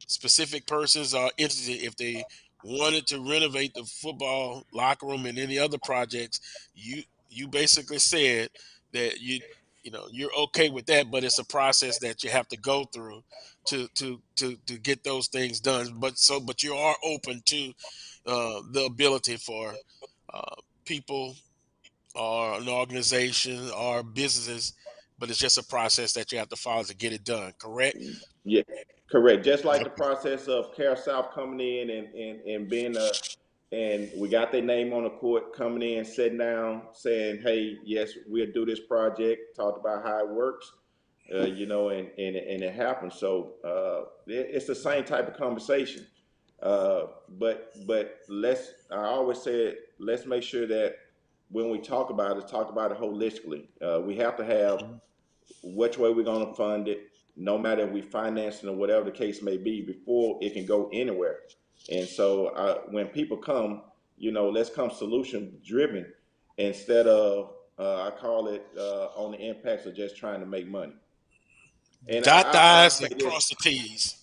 specific persons or entity, if they wanted to renovate the football locker room and any other projects. You basically said that you know you're okay with that, but it's a process that you have to go through to get those things done. But you are open to the ability for people or an organization or businesses, but it's just a process that you have to follow to get it done. Correct? Yeah, correct. Just like the process of Care South coming in and being and we got their name on the court, coming in, sitting down, saying, "Hey, yes, we'll do this project." Talked about how it works, you know, and it happens. So it's the same type of conversation. But I always say, let's make sure that when we talk about it holistically. We have to have which way we're going to fund it, no matter if we financing or whatever the case may be, before it can go anywhere. And so when people come, you know, let's come solution driven instead of I call it on the impacts of just trying to make money. And Dot the I I's say and this, cross the T's.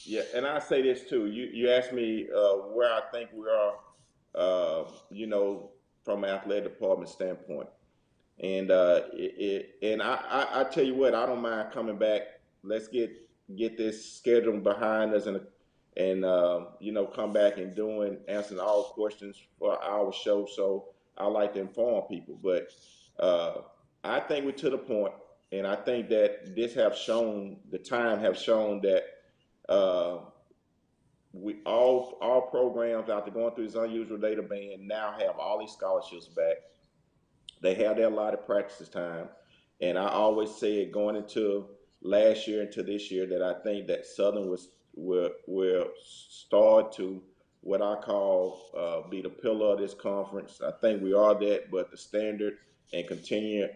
yeah, and I say this too. You asked me where I think we are, you know, from an athletic department standpoint. And I tell you what, I don't mind coming back. Let's get this schedule behind us and you know, come back and answering all questions for our show. So I like to inform people, but I think we're to the point, and I think that the time have shown that we all programs after going through this unusual data ban now have all these scholarships back. They have their allotted practice time. And I always said going into last year into this year that I think that Southern will start to what I call be the pillar of this conference. I think we are that, but the standard and continue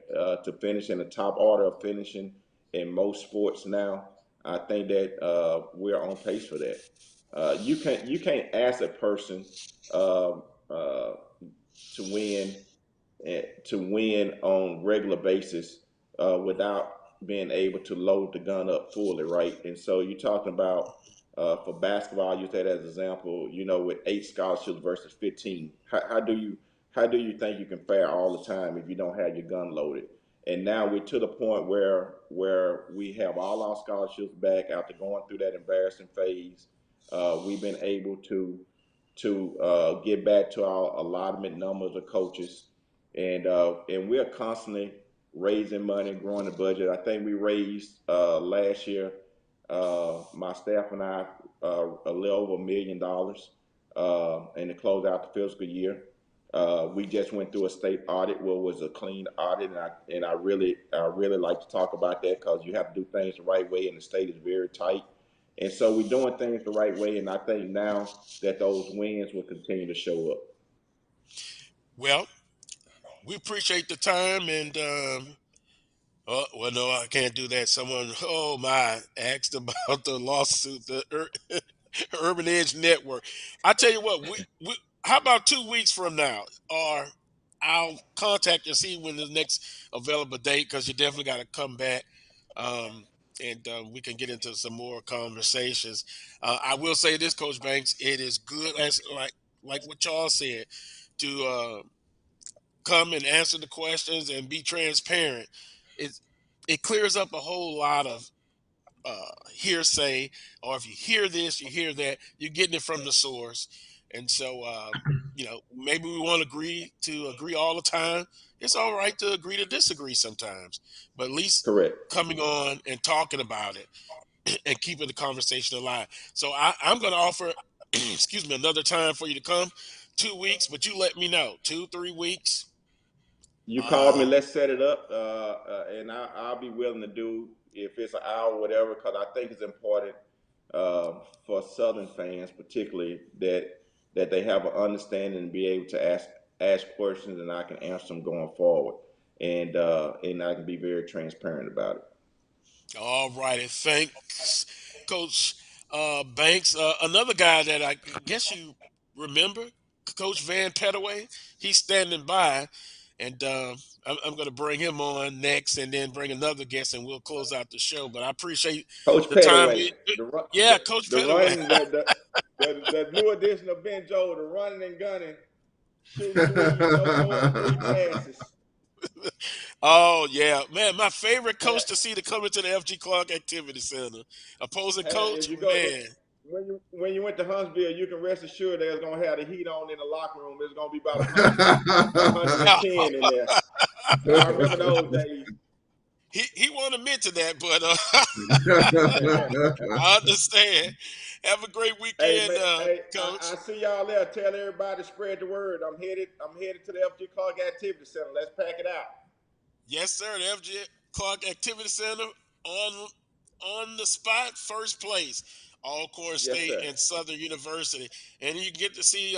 to finish in the top order of finishing in most sports now. I think that we're on pace for that. You can't ask a person uh, uh, to win to win on regular basis without being able to load the gun up fully, right? And so you're talking about for basketball, I use that as an example. With 8 scholarships versus 15, how do you think you can fare all the time if you don't have your gun loaded? And now we're to the point where we have all our scholarships back after going through that embarrassing phase. We've been able to get back to our allotment numbers of coaches, and we're constantly raising money, growing the budget. I think we raised last year, my staff and I, a little over $1 million, and to close out the fiscal year. We just went through a state audit where it was a clean audit, and I really like to talk about that because you have to do things the right way, and the state is very tight. And so we're doing things the right way, and I think now that those wins will continue to show up. Well, we appreciate the time, and oh, well, no, I can't do that. Someone, oh my, asked about the lawsuit, the Urban Edge Network. I tell you what, we how about 2 weeks from now, or I'll contact you, see when the next available date, because you definitely got to come back, and we can get into some more conversations. I will say this, Coach Banks, it is good, as like what Charles said, to come and answer the questions and be transparent. It it clears up a whole lot of hearsay, or if you hear this, you hear that, you're getting it from the source. And so, maybe we want to agree all the time. It's all right to agree to disagree sometimes, but at least Correct. coming on and talking about it and keeping the conversation alive. So I'm going to offer, excuse me, another time for you to come. 2 weeks, but you let me know. 2-3 weeks. You call me, let's set it up, and I'll be willing to do if it's an hour, whatever, because I think it's important for Southern fans, particularly that they have an understanding and be able to ask questions, and I can answer them going forward, and I can be very transparent about it. All righty. Thanks, Coach Banks. Another guy that I guess you remember, Coach Vann Pettaway. He's standing by, and I'm going to bring him on next, and then bring another guest, and we'll close out the show. But I appreciate Coach the time. Pettaway, Yeah, Coach the Pettaway. running, the new edition of Ben Joe, the running and gunning, shooting threes, no more than 3 passes. Oh yeah, man! My favorite coach to see to come into the FG Clark Activity Center. Opposing coach, If you man. when you went to Huntsville, you can rest assured they're gonna have the heat on in the locker room. There's gonna be about 110 in there. I remember those days. He won't admit to that, but I understand. Have a great weekend, Coach. I see y'all there. Tell everybody to spread the word. I'm headed to the FG Clark Activity Center. Let's pack it out. Yes, sir. The FG Clark Activity Center on the spot, first place, Alcorn State and Southern University, and you get to see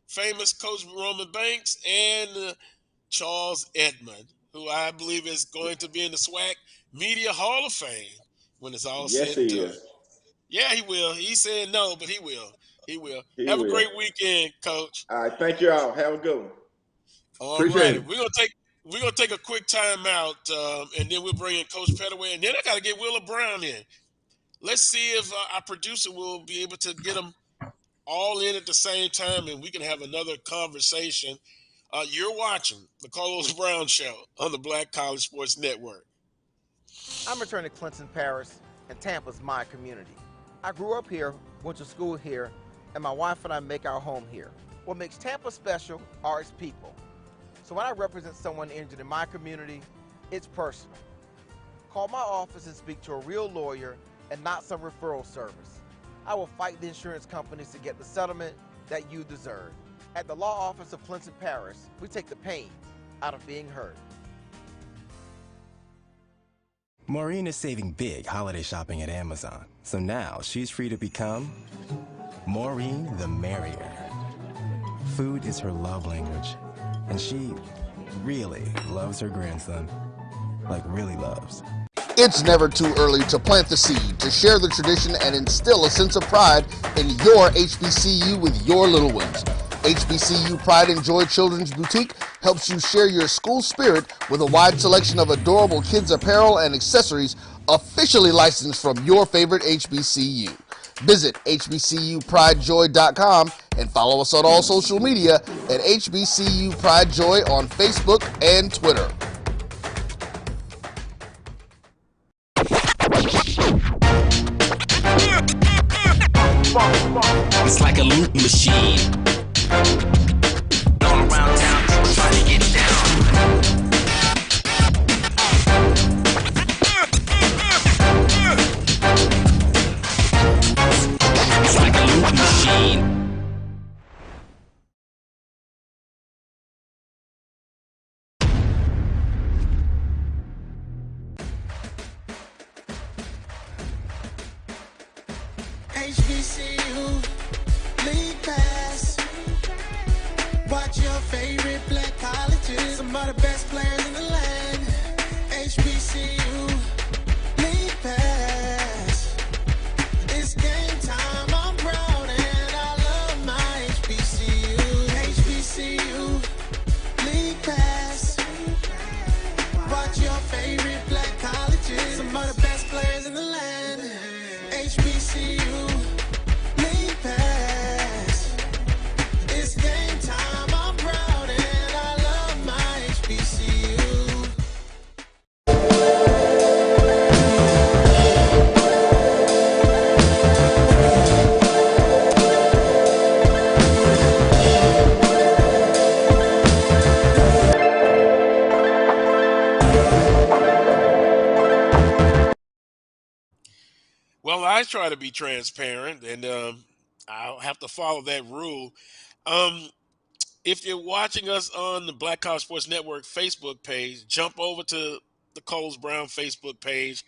famous Coach Roman Banks and Charles Edmond, who I believe is going to be in the SWAC Media Hall of Fame when it's all said and done. Yes, he is. Yeah, he will. He's saying no, but he will. He will. Have a great weekend, Coach. All right, thank you all. Have a good one. All right, we're gonna take a quick time out, and then we'll bring in Coach Pettaway, and then I gotta get Willa Brown in. Let's see if our producer will be able to get them all in at the same time, and we can have another conversation. You're watching the Carlos Brown Show on the Black College Sports Network. I'm returning to Clinton Parish, and Tampa's my community. I grew up here, went to school here, and my wife and I make our home here. What makes Tampa special are its people. So when I represent someone injured in my community, it's personal. Call my office and speak to a real lawyer and not some referral service. I will fight the insurance companies to get the settlement that you deserve. At the law office of Clinton Parish, we take the pain out of being heard. Maureen is saving big holiday shopping at Amazon, so now she's free to become Maureen the merrier. Food is her love language, and she really loves her grandson. Like, really loves. It's never too early to plant the seed, to share the tradition, and instill a sense of pride in your HBCU with your little ones. HBCU Pride and Joy Children's Boutique helps you share your school spirit with a wide selection of adorable kids' apparel and accessories officially licensed from your favorite HBCU. Visit hbcupridejoy.com and follow us on all social media at HBCU Pride Joy on Facebook and Twitter. It's like a loot machine. All around town, people trying to get down. It's like a loot machine. HBCU League Pass. Watch your favorite black colleges. Some of the best players in the land. HBCU League Pass. It's game time. I'm proud and I love my HBCU. HBCU League Pass. Watch your favorite black colleges. Some of the best players in the land. HBCU League Pass. It's game time. I'm proud and I love my HBCU. Well, I try to be transparent, and I'll have to follow that rule. Um, if you're watching us on the Black College Sports Network Facebook page, jump over to the Coles Brown Facebook page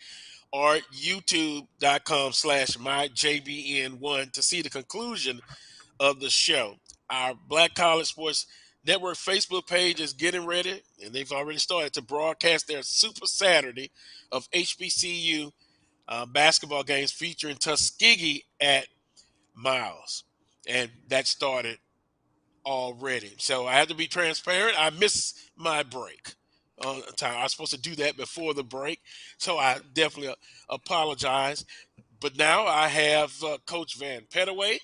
or youtube.com/myjbn1 to see the conclusion of the show. Our Black College Sports Network Facebook page is getting ready, and they've already started to broadcast their Super Saturday of HBCU basketball games featuring Tuskegee at Miles. And that started already. So I had to be transparent. I missed my break time. I was supposed to do that before the break. So I definitely apologize. But now I have Coach Vann Pettaway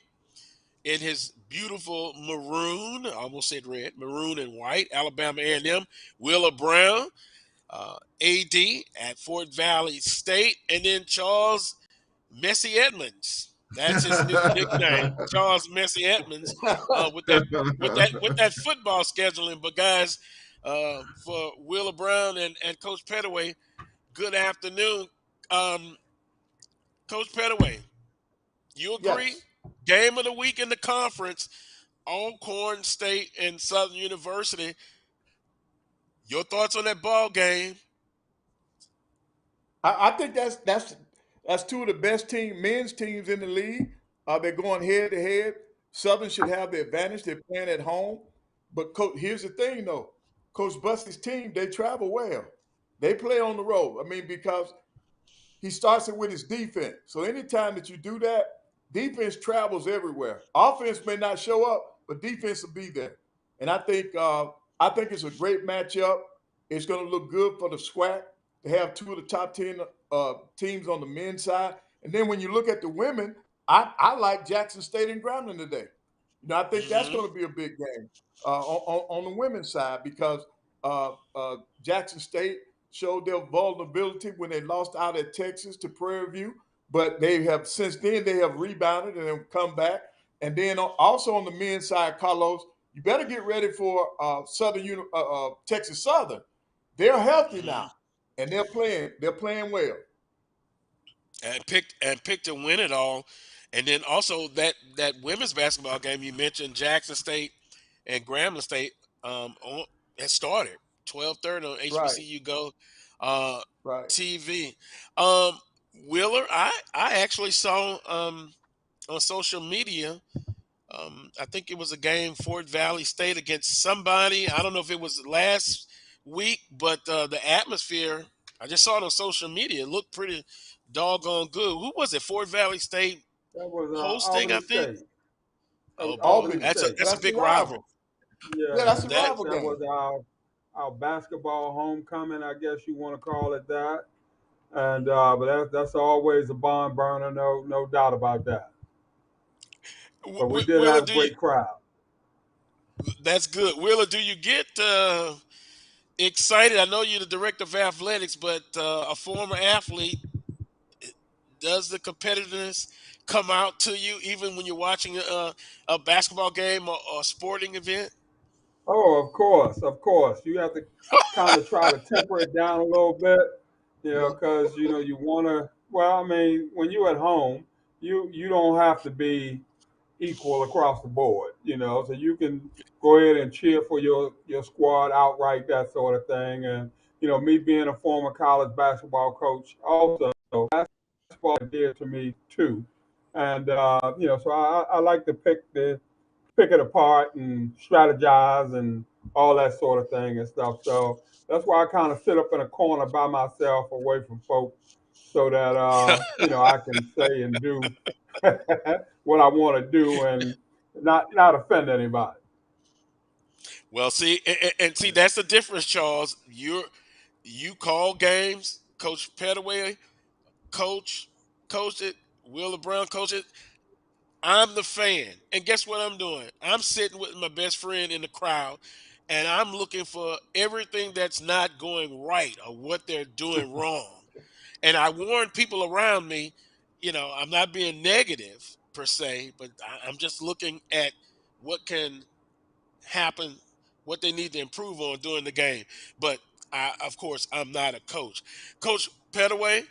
in his beautiful maroon, I almost said red, maroon and white, Alabama A&M, Willa Brown, AD at Fort Valley State, and then Charles Messy Edmonds. That's his new nickname, Charles Messy Edmonds. With that football scheduling, but guys, for Willa Brown and Coach Pettaway, good afternoon. Coach Pettaway, you agree? Yes. Game of the week in the conference, Alcorn State and Southern University. Your thoughts on that ball game? I think that's two of the best men's teams in the league. They're going head to head. Southern should have the advantage. They're playing at home. But here's the thing, though. Coach Bussey's team, they travel well. They play on the road. I mean, because he starts it with his defense. So anytime that you do that, defense travels everywhere. Offense may not show up, but defense will be there. And I think it's a great matchup. It's going to look good for the SWAC to have two of the top 10 teams on the men's side. And then when you look at the women, I like Jackson State and Grambling today. I think that's going to be a big game on the women's side because Jackson State showed their vulnerability when they lost out at Texas to Prairie View, but since then they have rebounded and have come back. And then also on the men's side, Carlos, you better get ready for Texas Southern. They're healthy now, and they're playing well. And picked to win it all. And then also that women's basketball game you mentioned, Jackson State and Grambling State, has started 12:30 on HBCU Go TV. Wheeler, I actually saw on social media. I think it was a game Fort Valley State against somebody. I don't know if it was last week, but the atmosphere, I just saw it on social media. It looked pretty doggone good. Who was it? Fort Valley State That was hosting, Albany I think. State. That Oh was boy, Albany Albany. that's a State. that's a That's the big rivalry. rival. Yeah, Yeah, that's the That rival that game. was our basketball homecoming, I guess you want to call it that. And but that's always a barn burner, no doubt about that. But we did Willa, have a do you? great crowd. That's good. Willa, do you get excited? I know you're the director of athletics, but a former athlete, does the competitiveness come out to you even when you're watching a basketball game or a sporting event? Oh, of course, of course. You have to kind of try to temper it down a little bit, because you want to. Well, I mean, when you're at home, you don't have to be equal across the board, so you can go ahead and cheer for your squad outright, that sort of thing. And me being a former college basketball coach, also basketball is dear to me too. And so I like to pick it apart and strategize and all that sort of thing and stuff. So that's why I kind of sit up in a corner by myself, away from folks, so that I can say and do what I want to do and not offend anybody. Well, see, and see that's the difference, Charles. You call games, Coach Pettaway, coach, coach it, Willa Brown, coach it. I'm the fan. And guess what I'm doing? I'm sitting with my best friend in the crowd and I'm looking for everything that's not going right or what they're doing wrong. And I warn people around me, I'm not being negative per se, but I'm just looking at what can happen, what they need to improve on during the game. But of course, I'm not a coach. Coach Pettaway,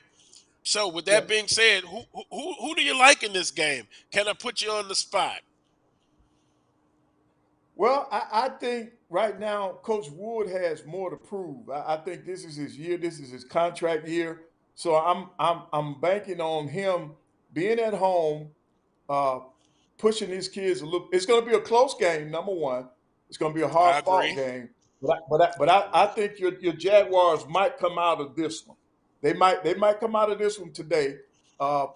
so with that Yes. being said, who do you like in this game? Can I put you on the spot? Well, I think right now Coach Wood has more to prove. I think this is his year. This is his contract year. So I'm banking on him being at home, uh, pushing his kids a little. It's going to be a close game. Number one, it's going to be a I hard fought agree. game. But I think your Jaguars might come out of this one. They might come out of this one today, uh,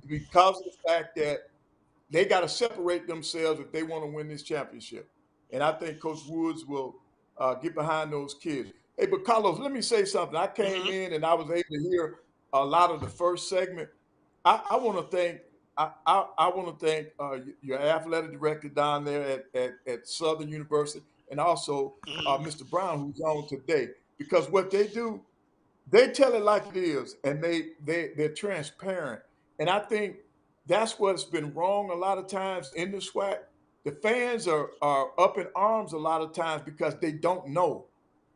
because of the fact that they got to separate themselves if they want to win this championship. And I think Coach Woods will get behind those kids. Hey, but Carlos, let me say something. I came Hmm. in and I was able to hear a lot of the first segment. I want to thank I want to thank your athletic director down there at Southern University, and also Hmm. Mr. Brown, who's on today, because what they do, they tell it like it is, and they're transparent. And I think that's what's been wrong a lot of times in the SWAC. The fans are up in arms a lot of times because they don't know.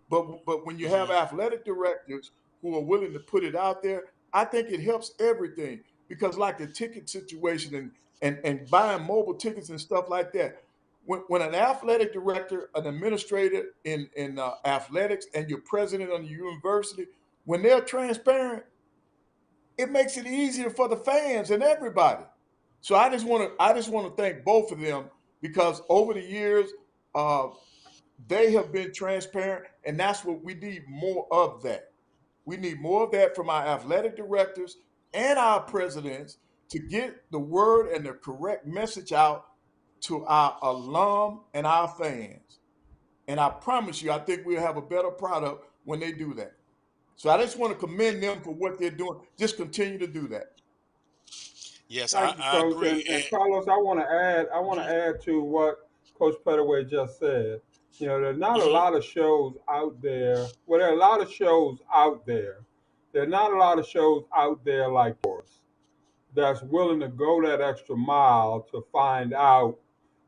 But when you have Hmm. athletic directors who are willing to put it out there, I think it helps everything. Because like the ticket situation and buying mobile tickets and stuff like that, when an athletic director, an administrator in athletics, and your president of the university, when they're transparent, it makes it easier for the fans and everybody. So I just want to thank both of them because over the years, uh, they have been transparent, and that's what we need more of that. We need more of that from our athletic directors and our presidents to get the word and the correct message out to our alum and our fans. And I promise you, I think we'll have a better product when they do that. So I just want to commend them for what they're doing. Just continue to do that. Yes, Thank you, I Coach. agree. And Carlos, I want to add. I want to Mhm, add to what Coach Pettaway just said. There's not a mhm, lot of shows out there. Well, there are a lot of shows out there. There are not a lot of shows out there like yours that's willing to go that extra mile to find out,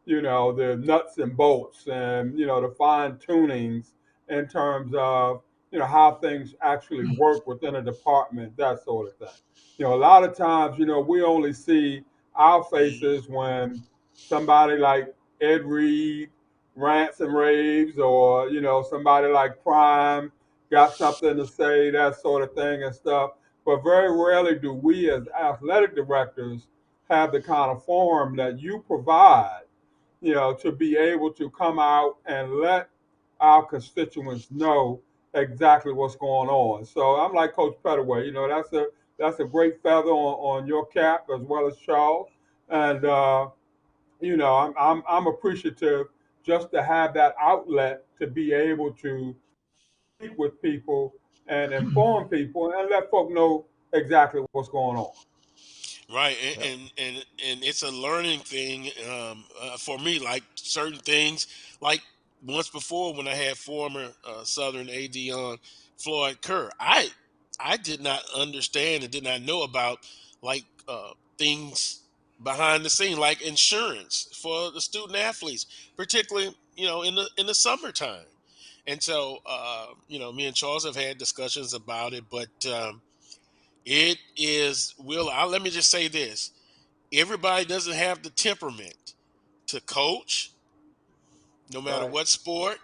the nuts and bolts and, the fine tunings in terms of, how things actually work within a department, that sort of thing. A lot of times, we only see our mhm. faces when somebody like Ed Reed rants and raves, or, somebody like Prime got something to say, that sort of thing and stuff. But very rarely do we as athletic directors have the kind of forum that you provide, to be able to come out and let our constituents know exactly what's going on. So I'm like Coach Pettaway. That's a great feather on your cap as well as Charles. And I'm appreciative just to have that outlet to be able to speak with people and inform people and let folk know exactly what's going on. Right, and it's a learning thing for me. Like certain things, like once before when I had former Southern AD on Floyd Kerr, I did not understand and did not know about like things behind the scene, like insurance for the student athletes, particularly in the summertime. And so me and Charles have had discussions about it, but it is let me just say this: everybody doesn't have the temperament to coach, no matter Right. what sport.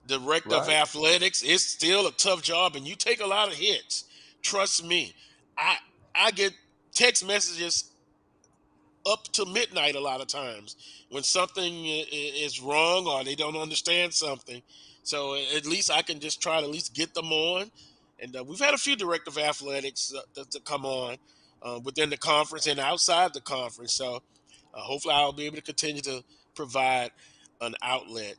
Director of Right. athletics, it's still a tough job, and you take a lot of hits. Trust me, I I get text messages up to midnight a lot of times when something is wrong or they don't understand something. So at least I can just try to at least get them on. And we've had a few director of athletics to come on within the conference and outside the conference. So hopefully I'll be able to continue to provide an outlet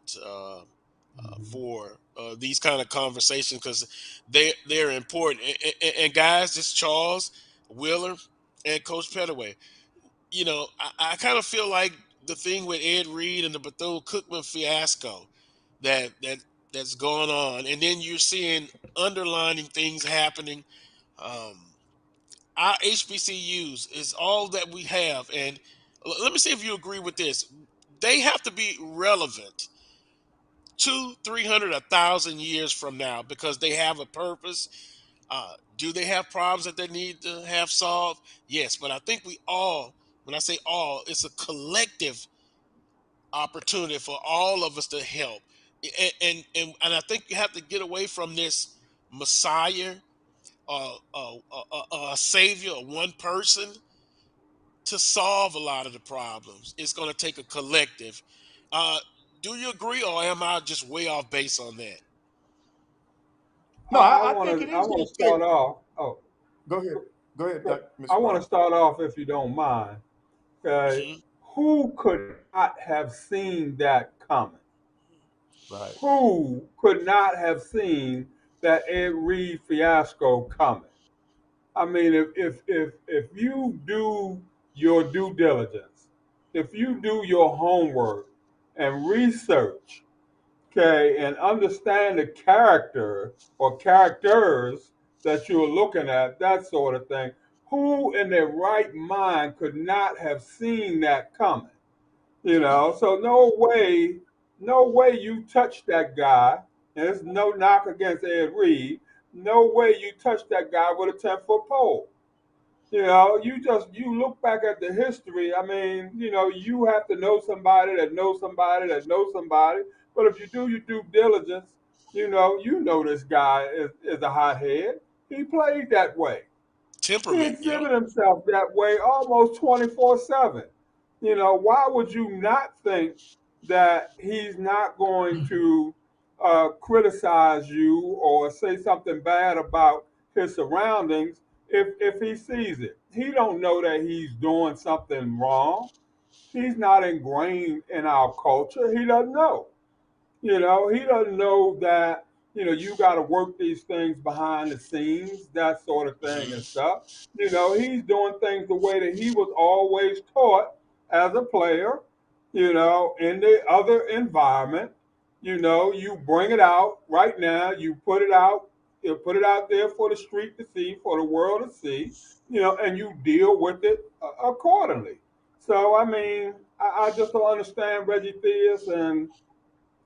for these kind of conversations because they're important. And guys, this Charles Wheeler and Coach Pettaway, I kind of feel like the thing with Ed Reed and the Bethune Cookman fiasco that's going on, and then you're seeing underlining things happening. Um, our HBCUs is all that we have, and let me see if you agree with this. They have to be relevant 300, 1,000 years from now because they have a purpose. Do they have problems that they need to have solved? Yes, but I think we all, when I say all, it's a collective opportunity for all of us to help. And I think you have to get away from this messiah, a savior, one person to solve a lot of the problems. It's going to take a collective. Uh, do you agree, or am I just way off base on that? No, I I want think it to I is want going to to take. start off. Oh, Go ahead. Go ahead, I Mr. want to Brown. start off if you don't mind. Okay, Hmm. who could not have seen that coming? Right. Who could not have seen that Ed Reed fiasco coming? I mean, if you do your due diligence, if you do your homework and research, okay, and understand the character or characters that you're looking at, that sort of thing, who in their right mind could not have seen that coming? So no way you touch that guy. And there's no knock against Ed Reed. No way you touch that guy with a 10-foot pole. You look back at the history. I mean, you have to know somebody that knows somebody that knows somebody. But if you do your due diligence, you know this guy is a hothead. He played that way. He Temperament, yep. exhibited himself that way almost 24/7. Why would you not think that he's not going to criticize you or say something bad about his surroundings if he sees it? He don't know that he's doing something wrong. He's not ingrained in our culture. He doesn't know. He doesn't know that, you got to work these things behind the scenes, that sort of thing and Hmm. stuff. He's doing things the way that he was always taught as a player, in the other environment. You bring it out right now, you put it out there for the street to see, for the world to see, and you deal with it accordingly. So, I mean, I just don't understand Reggie Theus and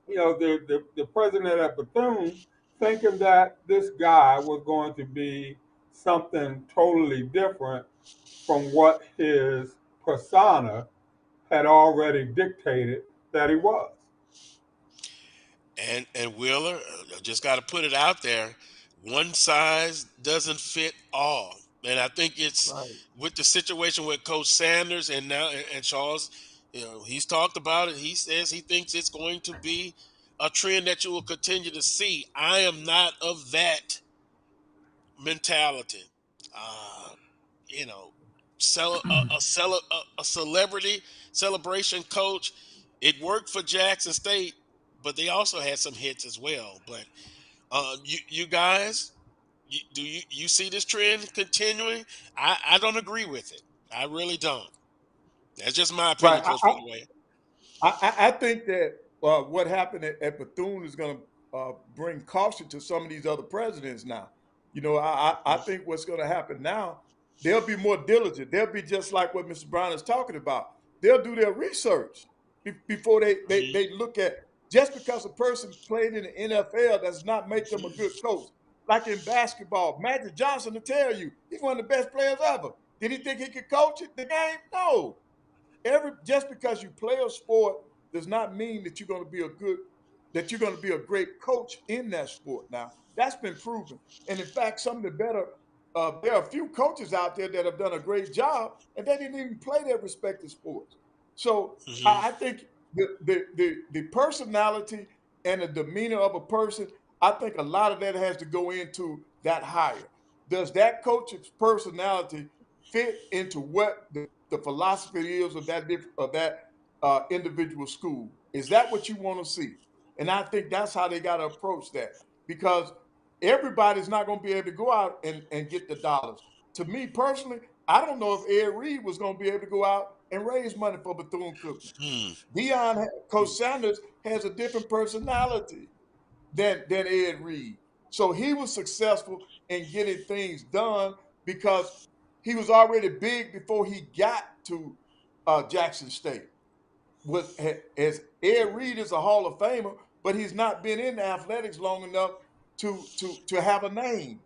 the president at Bethune thinking that this guy was going to be something totally different from what his persona had already dictated that he was. And Wheeler, I just got to put it out there. One size doesn't fit all. And I think it's Right. with the situation with Coach Sanders and now and Charles, he's talked about it. He says he thinks it's going to be a trend that you will continue to see. I am not of that mentality. Uh, you know, a celebrity celebration coach. It worked for Jackson State, but they also had some hits as well. But you guys, you see this trend continuing? I don't agree with it. I really don't. That's just my Right. opinion, Coach Pettaway. I think that what happened at Bethune is going to bring caution to some of these other presidents now. I think what's going to happen now, they'll be more diligent. They'll be just like what Mr. Brown is talking about. They'll do their research before they look at, just because a person played in the NFL does not make them a good coach. Like in basketball, Magic Johnson will tell you he's one of the best players ever. Did he think he could coach the game? No. Just because you play a sport does not mean that you're going to be a great coach in that sport. Now that's been proven, and in fact, some of the better there are a few coaches out there that have done a great job, and they didn't even play their respective sports. So I think the personality and the demeanor of a person, I think a lot of that has to go into that hire. Does that coach's personality fit into what the philosophy is of that individual school? Is that what you want to see? And I think that's how they got to approach that, because everybody's not going to be able to go out and get the dollars. To me personally, I don't know if Ed Reed was going to be able to go out and raise money for Bethune-Cookman. Coach Sanders has a different personality than Ed Reed. So he was successful in getting things done because he was already big before he got to Jackson State. As Ed Reed is a Hall of Famer, but he's not been in athletics long enough to have a name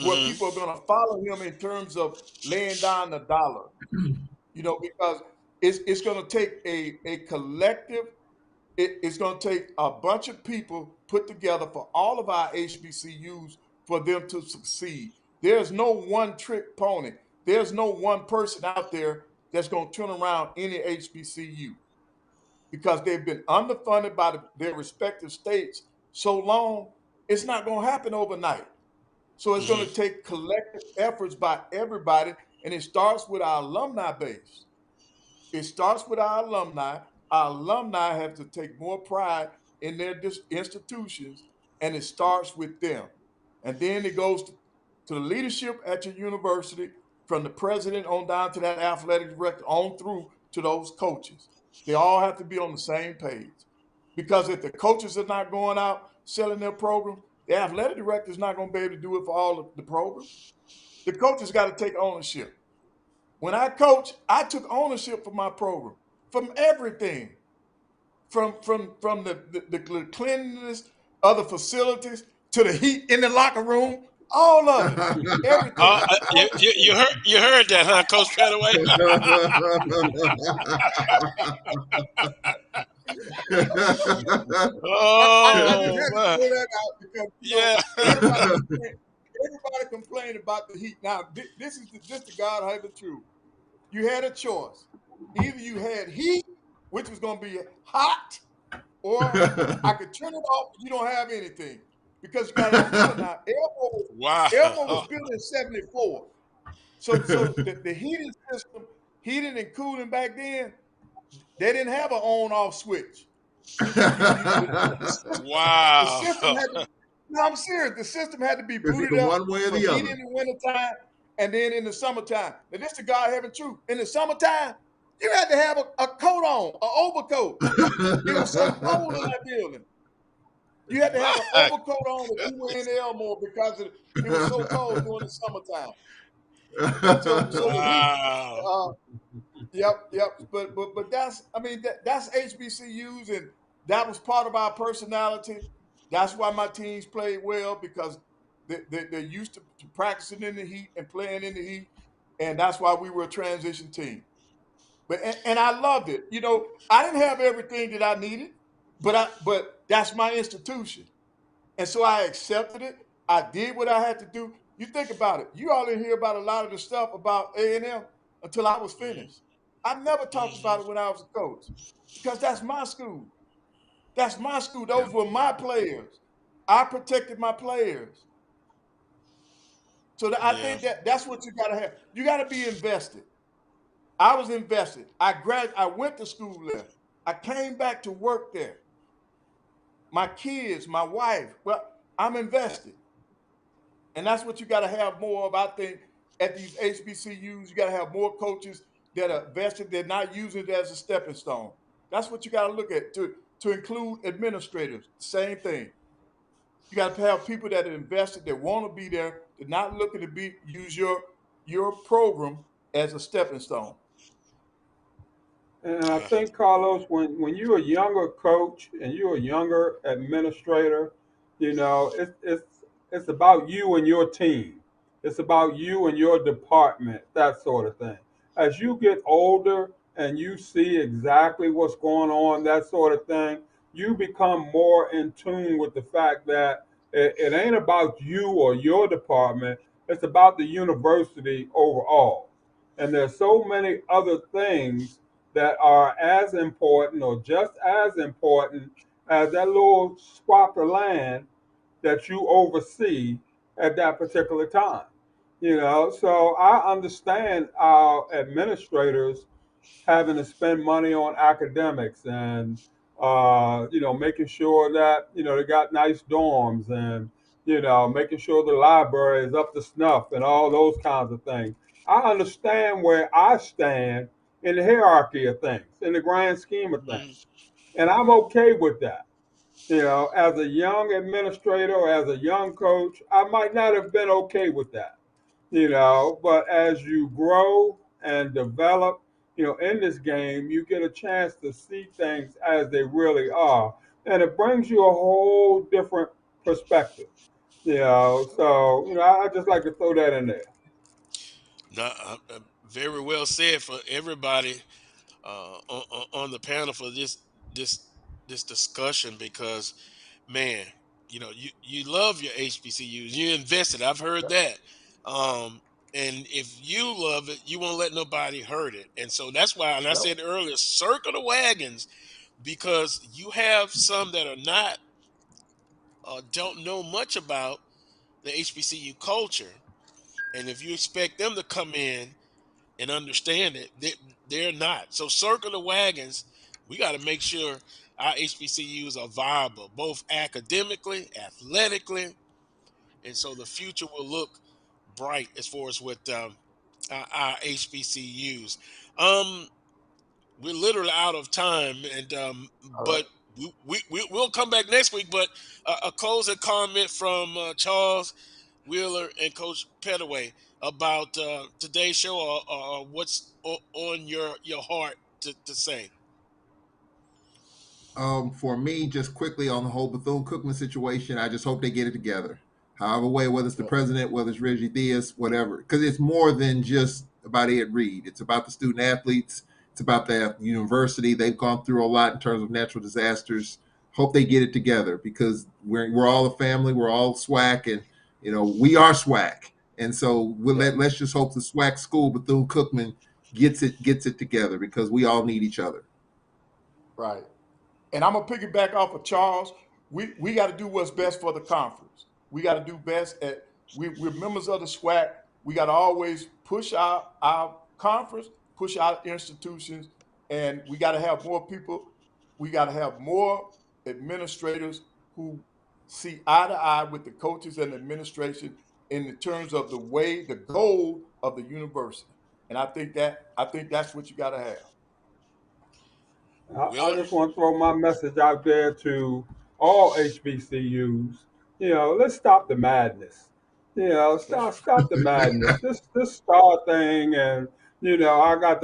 where people are going to follow him in terms of laying down the dollar. Because it's going to take a collective. It's going to take a bunch of people put together for all of our HBCUs for them to succeed. There's no one trick pony. There's no one person out there that's going to turn around any HBCU, because they've been underfunded by their respective states so long. It's not going to happen overnight. So it's going to take collective efforts by everybody, and it starts with our alumni base. It starts with our alumni. Our alumni have to take more pride in their institutions, and it starts with them. And then it goes to the leadership at your university, from the president on down to that athletic director, on through to those coaches. They all have to be on the same page. Because if the coaches are not going out selling their program, the athletic director is not going to be able to do it for all of the programs. The coaches got to take ownership. When I coach, I took ownership for my program, from everything, from the cleanliness of the facilities to the heat in the locker room, all of it, everything. You heard that, huh, Coach Pettaway? I just had to pull that out because everybody complained about the heat. Now this is just the God had the truth. You had a choice. Either you had heat, which was going to be hot, or I could turn it off. You don't have anything, because you got to understand now. Elmo was built in '74, so the heating system, heating and cooling back then, they didn't have an on-off switch. Wow. The system had to, no, I'm serious. The system had to be booted up one way or for the other. heat in the wintertime and then in the summertime. Now, this is the God having truth. In the summertime, you had to have a coat on, an overcoat. It was so cold in that building. You had to have an overcoat on if you were in Elmore, because it was so cold during the summertime. So Wow. Yep. But that's that's HBCUs, and that was part of our personality. That's why my teams played well, because they're used to practicing in the heat and playing in the heat, and that's why we were a transition team. But I loved it. I didn't have everything that I needed, but that's my institution, and so I accepted it. I did what I had to do, You think about it. You all didn't hear about a lot of the stuff about A&M until I was finished. I never talked about it when I was a coach because that's my school. That's my school. Yeah. Those were my players. I protected my players. So I Yeah. think that's what you got to have. You got to be invested. I was invested. I went to school there. I came back to work there. My kids, my wife. Well, I'm invested. And that's what you got to have more of. I think at these HBCUs, you got to have more coaches that are vested. They're not using it as a stepping stone. That's what you got to look at to include administrators. Same thing. You got to have people that are invested, that want to be there. They're not looking to use your program as a stepping stone. And I think, Carlos, when you're a younger coach and you're a younger administrator, it's about you and your team. It's about you and your department, that sort of thing. As you get older and you see exactly what's going on, that sort of thing, you become more in tune with the fact that it ain't about you or your department. It's about the university overall. And there's so many other things that are as important or just as important as that little swath of land that you oversee at that particular time. So I understand our administrators having to spend money on academics and making sure that they got nice dorms and making sure the library is up to snuff and all those kinds of things. I understand where I stand in the hierarchy of things, in the grand scheme of things, and I'm okay with that. As a young administrator or as a young coach, I might not have been okay with that. But as you grow and develop, in this game, you get a chance to see things as they really are. And it brings you a whole different perspective. So, I just like to throw that in there. No, very well said for everybody on the panel for this this discussion because man, you love your HBCUs. You invested. I've heard that. Um, and if you love it, you won't let nobody hurt it. And so that's why, and I Yep. said earlier, circle the wagons because you have some that are not don't know much about the HBCU culture. And if you expect them to come in and understand it, they're not. So circle the wagons. We got to make sure our HBCUs are viable, both academically, athletically, and so the future will look bright as far as with our HBCUs. Um, we're literally out of time, and All but right. we'll come back next week. But a closing comment from Charles Wheeler and Coach Pettaway about today's show, or what's on your heart to say. For me, just quickly on the whole Bethune-Cookman situation, I just hope they get it together. However way, whether it's the president, whether it's Reggie Diaz, whatever, because it's more than just about Ed Reed. It's about the student athletes. It's about the university. They've gone through a lot in terms of natural disasters. Hope they get it together because we're all a family. We're all SWAC, and we are SWAC. And so let's just hope the SWAC school Bethune-Cookman gets it together because we all need each other. Right. And I'm gonna piggyback off of Charles. We got to do what's best for the conference. We got to do best at. We're members of the SWAC. We got to always push our conference, push our institutions, and we got to have more people. We got to have more administrators who see eye to eye with the coaches and administration in the terms of the goal of the university. And I think that's what you got to have. I Wheeler, just want to throw my message out there to all HBCUs. Let's stop the madness. Stop the madness. This star thing, and I got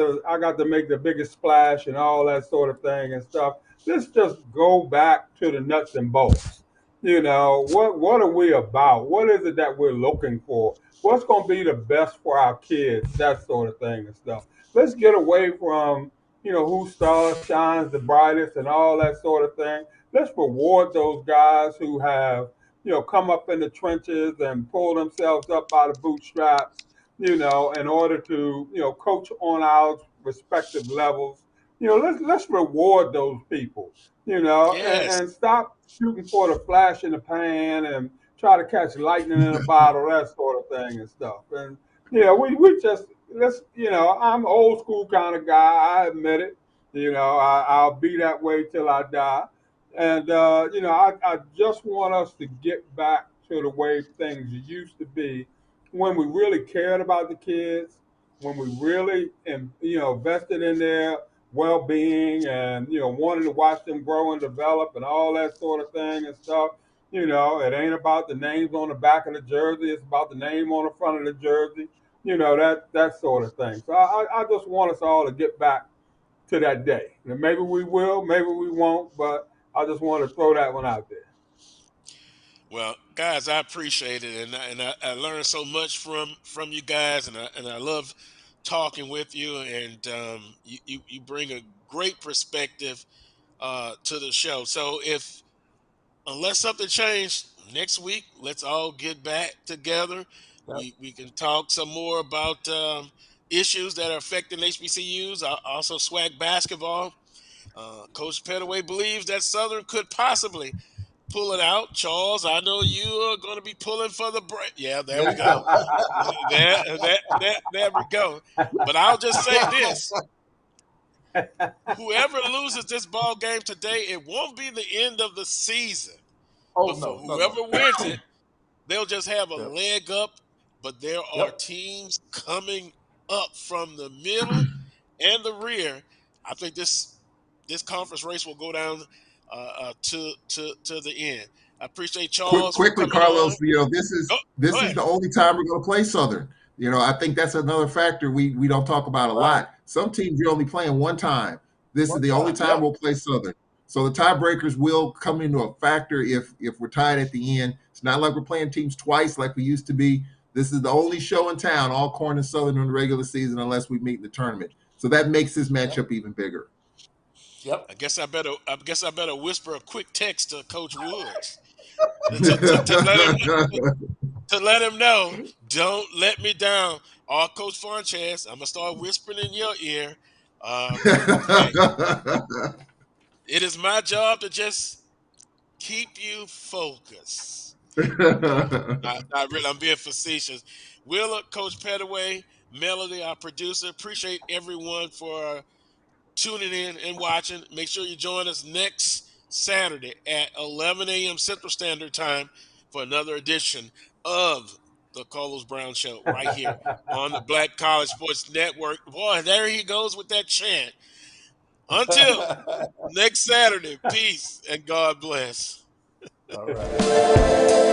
to make the biggest splash and all that sort of thing and stuff. Let's just go back to the nuts and bolts. What are we about? What is it that we're looking for? What's going to be the best for our kids? That sort of thing and stuff. Let's get away from who star shines the brightest and all that sort of thing. Let's reward those guys who have come up in the trenches and pull themselves up by the bootstraps, in order to, coach on our respective levels. Let's reward those people, Yes. and stop shooting for the flash in the pan and try to catch lightning in a bottle, that sort of thing and stuff. And we just I'm an old school kind of guy. I admit it. I'll be that way till I die. And I just want us to get back to the way things used to be when we really cared about the kids, when we really invested in their well-being and wanted to watch them grow and develop and all that sort of thing and stuff. It ain't about the names on the back of the jersey, it's about the name on the front of the jersey, that sort of thing. So I just want us all to get back to that day. And maybe we will, maybe we won't, but I just want to throw that one out there. Well, guys, I appreciate it, and I learned so much from you guys, and I love talking with you, and you bring a great perspective to the show. So if unless something changed next week, let's all get back together. Yep. We can talk some more about issues that are affecting HBCUs, also swag basketball. Coach Pettaway believes that Southern could possibly pull it out. Charles, I know you are going to be pulling for the break. Yeah, there we go. There we go. But I'll just say this. Whoever loses this ball game today, it won't be the end of the season. Oh, But for no. whoever wins it, they'll just have a Yep. leg up. But there are Yep. teams coming up from the middle and the rear. I think this conference race will go down to the end. I appreciate Charles for Quickly, coming on. Carlos, this Go is ahead. the only time we're going to play Southern. I think that's another factor we don't talk about a lot. Some teams you're only playing one time. This is the only time we'll play Southern. So the tiebreakers will come into a factor if we're tied at the end. It's not like we're playing teams twice like we used to be. This is the only show in town, Alcorn and Southern in the regular season, unless we meet in the tournament. So that makes this matchup even bigger. Yep. I guess I better whisper a quick text to Coach Woods to let him know, don't let me down. Or Coach Funches, I'm gonna start whispering in your ear. Hey, it is my job to just keep you focused. I'm being facetious. Willa, Coach Pettaway, Melody, our producer, appreciate everyone for tuning in and watching. Make sure you join us next Saturday at 11 a.m. Central Standard Time for another edition of the Carlos Brown Show right here on the Black College Sports Network. Boy, there he goes with that chant. Until next Saturday, peace and God bless. All right.